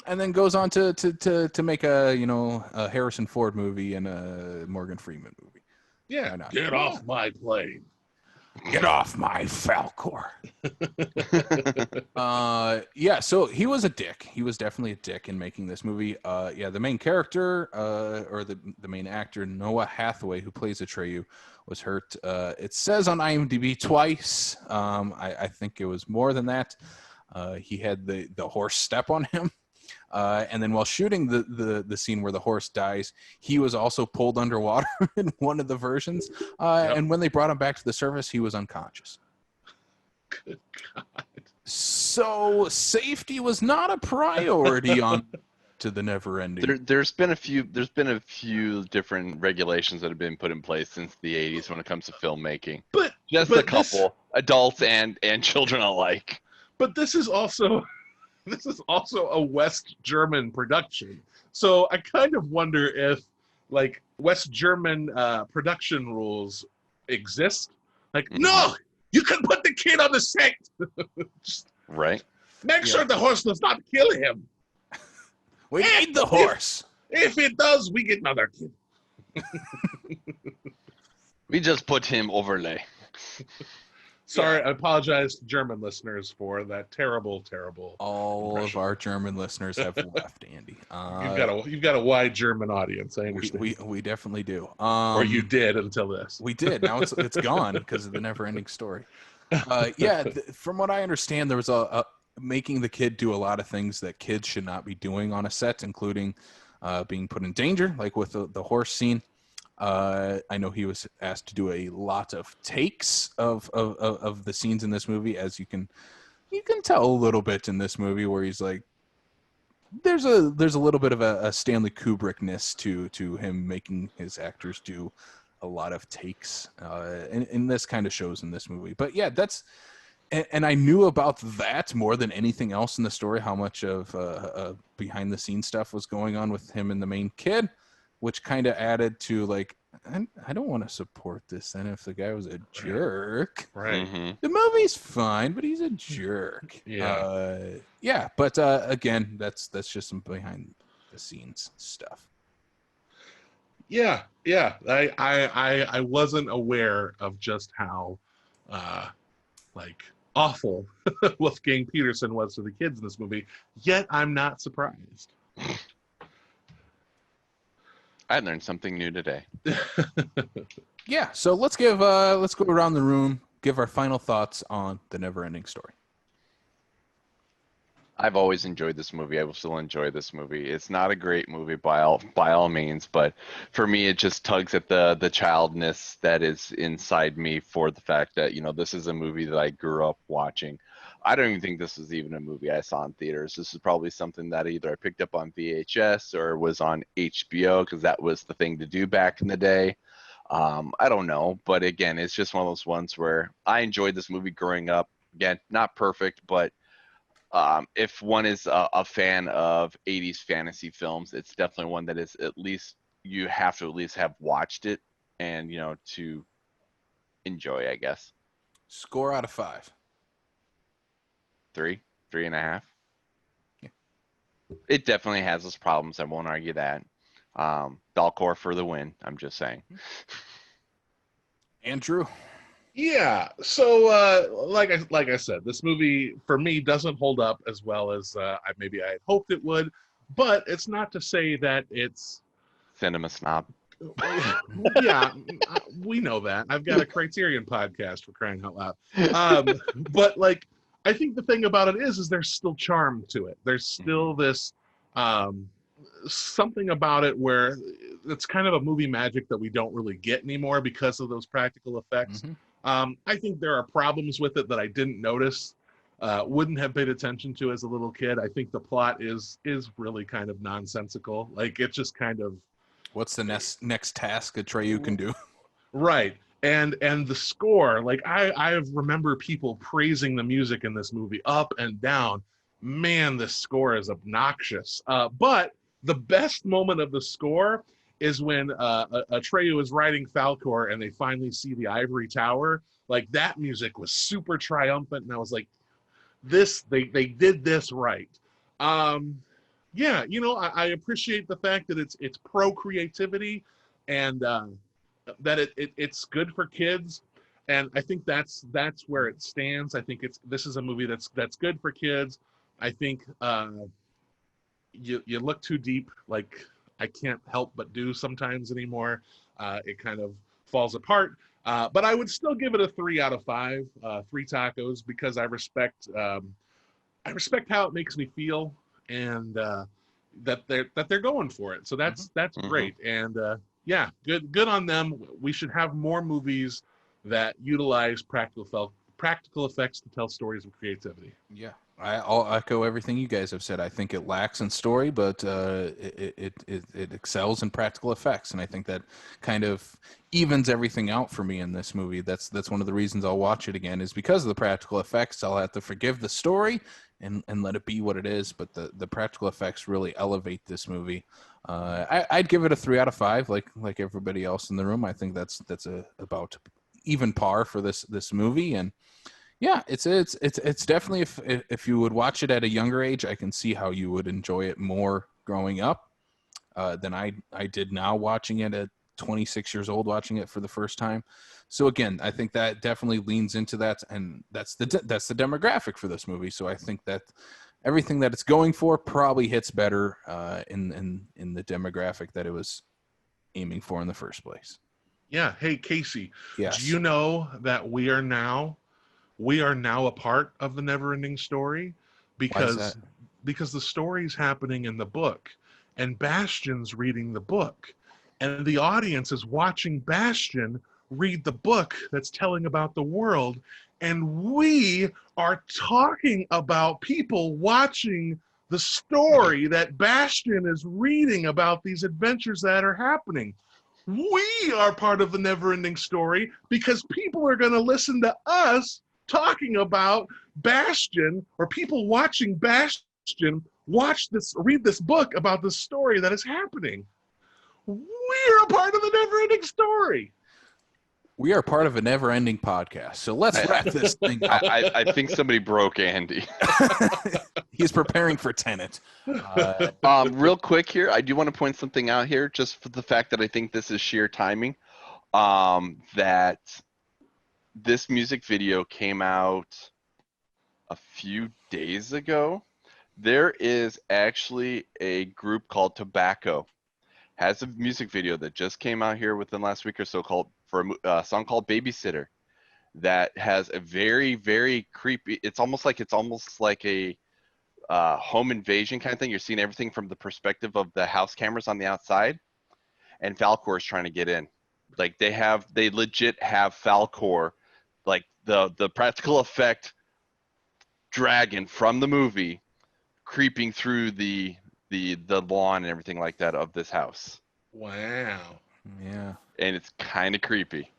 And then goes on to make a Harrison Ford movie and a Morgan Freeman movie. Yeah, get off my plane. Get off my Falcor. So he was a dick. He was definitely a dick in making this movie. The main character or the main actor, Noah Hathaway, who plays Atreyu, was hurt. It says on IMDb twice. I think it was more than that. He had the horse step on him. And then while shooting the scene where the horse dies, he was also pulled underwater in one of the versions. And when they brought him back to the surface, he was unconscious. Good God. So safety was not a priority to the NeverEnding. There's been a few different regulations that have been put in place since the 80s when it comes to filmmaking. But a couple, adults and children alike. But this is also a West German production. So I kind of wonder if like West German production rules exist. Like, no, you can put the kid on the set. Right. Make sure the horse does not kill him. We need the horse. If it does, we get another kid. We just put him overlay. Sorry, I apologize to German listeners for that terrible All impression. of our German listeners have left, Andy. You've got a wide German audience. I understand. We definitely do. Or you did until this. We did. Now it's gone because of the NeverEnding Story. From what I understand, there was a making the kid do a lot of things that kids should not be doing on a set, including being put in danger, like with the horse scene. I know he was asked to do a lot of takes of the scenes in this movie, as you can tell a little bit in this movie where he's like, there's a little bit of a Stanley Kubrickness to him making his actors do a lot of takes, and this kind of shows in this movie. But yeah, and I knew about that more than anything else in the story, how much of behind the scenes stuff was going on with him and the main kid, which kind of added to like, I don't want to support this then if the guy was a jerk. Right. Mm-hmm. The movie's fine, but he's a jerk. Yeah. But again, that's just some behind the scenes stuff. Yeah. I wasn't aware of just how awful Wolfgang Petersen was to the kids in this movie. Yet I'm not surprised. I learned something new today. Yeah, so let's go around the room, give our final thoughts on the NeverEnding Story. I've always enjoyed this movie. I will still enjoy this movie. It's not a great movie by all means, but for me, it just tugs at the childness that is inside me for the fact that, this is a movie that I grew up watching. I don't even think this was even a movie I saw in theaters. This is probably something that either I picked up on VHS or was on HBO because that was the thing to do back in the day. I don't know, but again, it's just one of those ones where I enjoyed this movie growing up. Again, not perfect, but if one is a fan of 80s fantasy films, it's definitely one that is at least you have to at least have watched it and to enjoy, I guess. Score out of 5. 3.5. Yeah. It definitely has its problems. I won't argue that. Belcore for the win. I'm just saying. Andrew. Yeah, so like I said, this movie for me doesn't hold up as well as maybe I had hoped it would, but it's not to say that it's Cinema snob. yeah, we know that. I've got a Criterion podcast, for crying out loud. But like, I think the thing about it is there's still charm to it. There's still this something about it where it's kind of a movie magic that we don't really get anymore because of those practical effects. I think there are problems with it that I didn't notice, wouldn't have paid attention to as a little kid. I think the plot is really kind of nonsensical. Like, it's just kind of, what's the next task Atreyu can do? Right. And the score, like I remember people praising the music in this movie up and down. Man, this score is obnoxious. But the best moment of the score is when Atreyu is riding Falkor and they finally see the ivory tower. Like, that music was super triumphant, and I was like, they did this right. Yeah, I appreciate the fact that it's pro creativity and that it's good for kids, and I think that's where it stands. I think this is a movie that's good for kids. I think you look too deep, like I can't help but do sometimes anymore. It kind of falls apart. But I would still give it a 3 out of 5, 3 tacos, because I respect how it makes me feel, and that they're going for it. So that's great. And yeah, good on them. We should have more movies that utilize practical effects to tell stories of creativity. Yeah, I'll echo everything you guys have said. I think it lacks in story, but it excels in practical effects, and I think that kind of evens everything out for me in this movie. That's one of the reasons I'll watch it again, is because of the practical effects. I'll have to forgive the story and let it be what it is, but the practical effects really elevate this movie. I'd give it a 3 out of 5, like everybody else in the room. I think that's about even par for this movie. And yeah, it's definitely, if you would watch it at a younger age, I can see how you would enjoy it more growing up than I did now, watching it at 26 years old, watching it for the first time. So again, I think that definitely leans into that, and that's the demographic for this movie. So I think that everything that it's going for probably hits better in the demographic that it was aiming for in the first place. Yeah. Hey, Casey. Yes. Do you know that we are now a part of the NeverEnding Story, because the story's happening in the book, and Bastion's reading the book, and the audience is watching Bastion read the book that's telling about the world, and we are talking about people watching the story that Bastion is reading about these adventures that are happening. We are part of the NeverEnding Story because people are going to listen to us talking about Bastion, or people watching Bastion read this book about the story that is happening. We're a part of the NeverEnding Story. We are part of a never-ending podcast. So let's wrap this thing up. I think somebody broke Andy. He's preparing for Tenet. Real quick here, I do want to point something out here, just for the fact that I think this is sheer timing. That this music video came out a few days ago. There is actually a group called Tobacco, has a music video that just came out here within the last week or so, called for a song called Babysitter, that has a very, very creepy, it's almost like a home invasion kind of thing. You're seeing everything from the perspective of the house cameras on the outside, and Falcor is trying to get in. Like they legit have Falcor, like the practical effect dragon from the movie creeping through the lawn and everything like that of this house. Wow. Yeah. And it's kind of creepy.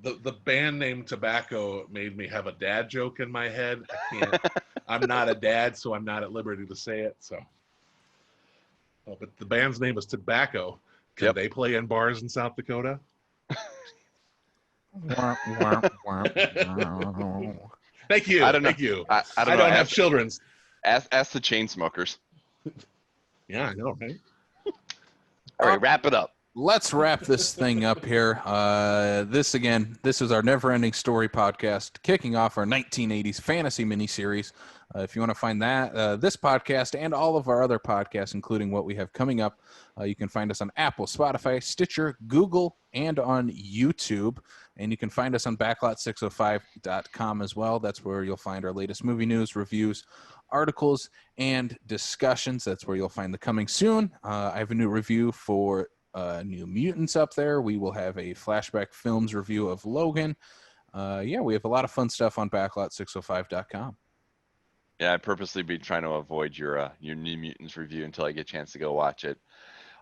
The band name Tobacco made me have a dad joke in my head. I can't. I'm not a dad, so I'm not at liberty to say it. So, but the band's name is Tobacco. Can they play in bars in South Dakota? Thank you. I don't know. Thank you. I don't have children. Ask the Chainsmokers. Yeah, I know, right? All right, wrap it up. Let's wrap this thing up here. This is our NeverEnding Story podcast, kicking off our 1980s fantasy miniseries. If you want to find that, this podcast and all of our other podcasts, including what we have coming up, you can find us on Apple, Spotify, Stitcher, Google, and on YouTube. And you can find us on backlot605.com as well. That's where you'll find our latest movie news, reviews, articles, and discussions. That's where you'll find the coming soon. I have a new review for New Mutants up there. We will have a Flashback Films review of Logan. We have a lot of fun stuff on backlot605.com. Yeah, I purposely be trying to avoid your New Mutants review until I get a chance to go watch it.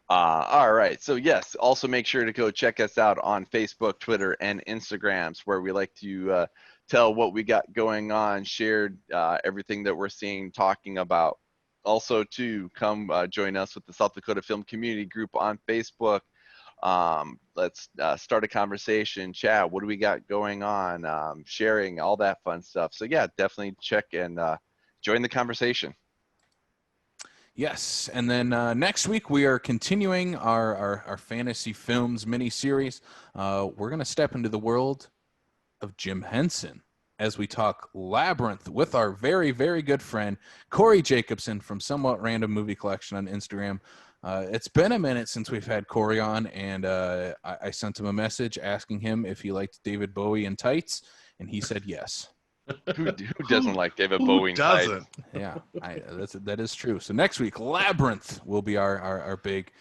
All right. So yes, also make sure to go check us out on Facebook, Twitter, and Instagrams, where we like to tell what we got going on, shared everything that we're seeing, talking about. Also, to come join us with the South Dakota Film Community Group on Facebook. Let's start a conversation, chat. What do we got going on? Sharing, all that fun stuff. So yeah, definitely check and join the conversation. Yes, and then next week we are continuing our fantasy films mini-series. We're going to step into the world of Jim Henson as we talk Labyrinth with our very, very good friend, Corey Jacobson from Somewhat Random Movie Collection on Instagram. It's been a minute since we've had Corey on, and I sent him a message asking him if he liked David Bowie in tights, and he said yes. Who doesn't like David Bowie in tights? Yeah, that is true. So next week, Labyrinth will be our big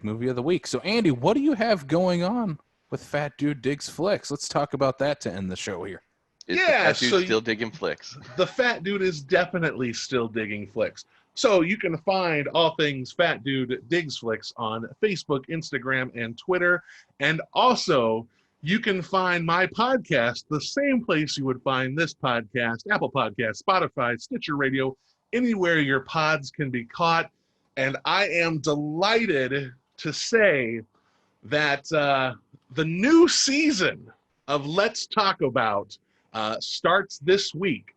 movie of the week. So Andy, what do you have going on with Fat Dude Digs Flicks? Let's talk about that to end the show here. Is the Fat Dude still digging flicks? The Fat Dude is definitely still digging flicks. So you can find all things Fat Dude Digs Flicks on Facebook, Instagram, and Twitter. And also, you can find my podcast the same place you would find this podcast: Apple Podcasts, Spotify, Stitcher Radio, anywhere your pods can be caught. And I am delighted to say that the new season of Let's Talk About starts this week,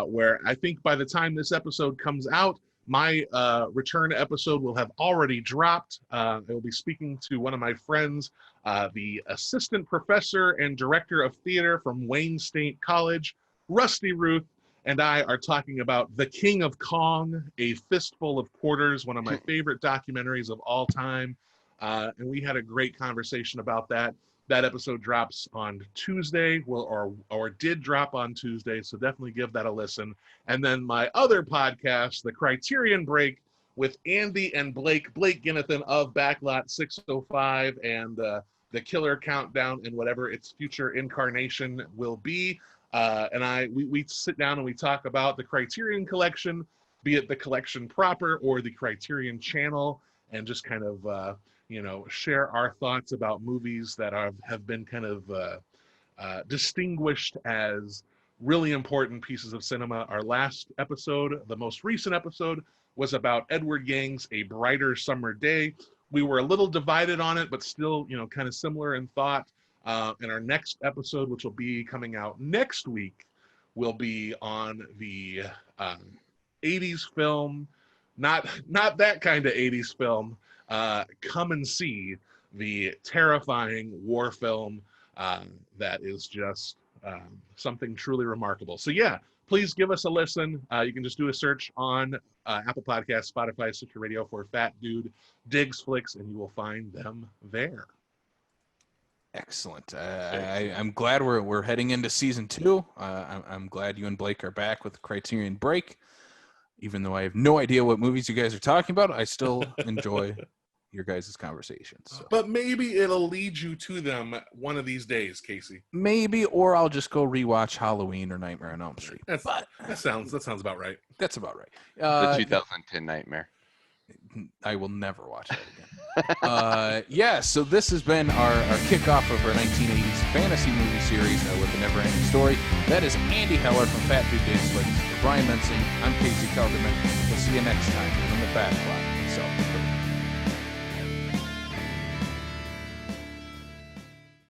where I think by the time this episode comes out, my return episode will have already dropped. I will be speaking to one of my friends, the assistant professor and director of theater from Wayne State College, Rusty Ruth, and I are talking about The King of Kong, A Fistful of Quarters, one of my favorite documentaries of all time. And we had a great conversation about that. That episode drops on Tuesday, or did drop on Tuesday, so definitely give that a listen. And then my other podcast, The Criterion Break, with Andy and Blake Ginnathan of Backlot 605 and The Killer Countdown and whatever its future incarnation will be. And we sit down and we talk about the Criterion Collection, be it the collection proper or the Criterion Channel, and just kind of share our thoughts about movies that have been kind of distinguished as really important pieces of cinema. Our last episode, the most recent episode, was about Edward Yang's A Brighter Summer Day. We were a little divided on it, but still, kind of similar in thought. And our next episode, which will be coming out next week, will be on the 80s film, not that kind of 80s film. Come and see, the terrifying war film that is just something truly remarkable. So yeah, please give us a listen. You can just do a search on Apple Podcasts, Spotify, Stitcher Radio for Fat Dude Digs Flicks, and you will find them there. Excellent. I'm glad we're heading into season 2. I'm glad you and Blake are back with the Criterion Break. Even though I have no idea what movies you guys are talking about, I still enjoy your guys' conversations. So. But maybe it'll lead you to them one of these days, Casey. Maybe, or I'll just go rewatch Halloween or Nightmare on Elm Street. That sounds about right. That's about right. The 2010 Nightmare. I will never watch that again. So this has been our kickoff of our 1980s fantasy movie series with the NeverEnding Story. That is Andy Heller from Fat Dude Days Flicks. For Brian Benson, I'm Casey Kelderman. We'll see you next time on the Fat Clock. So.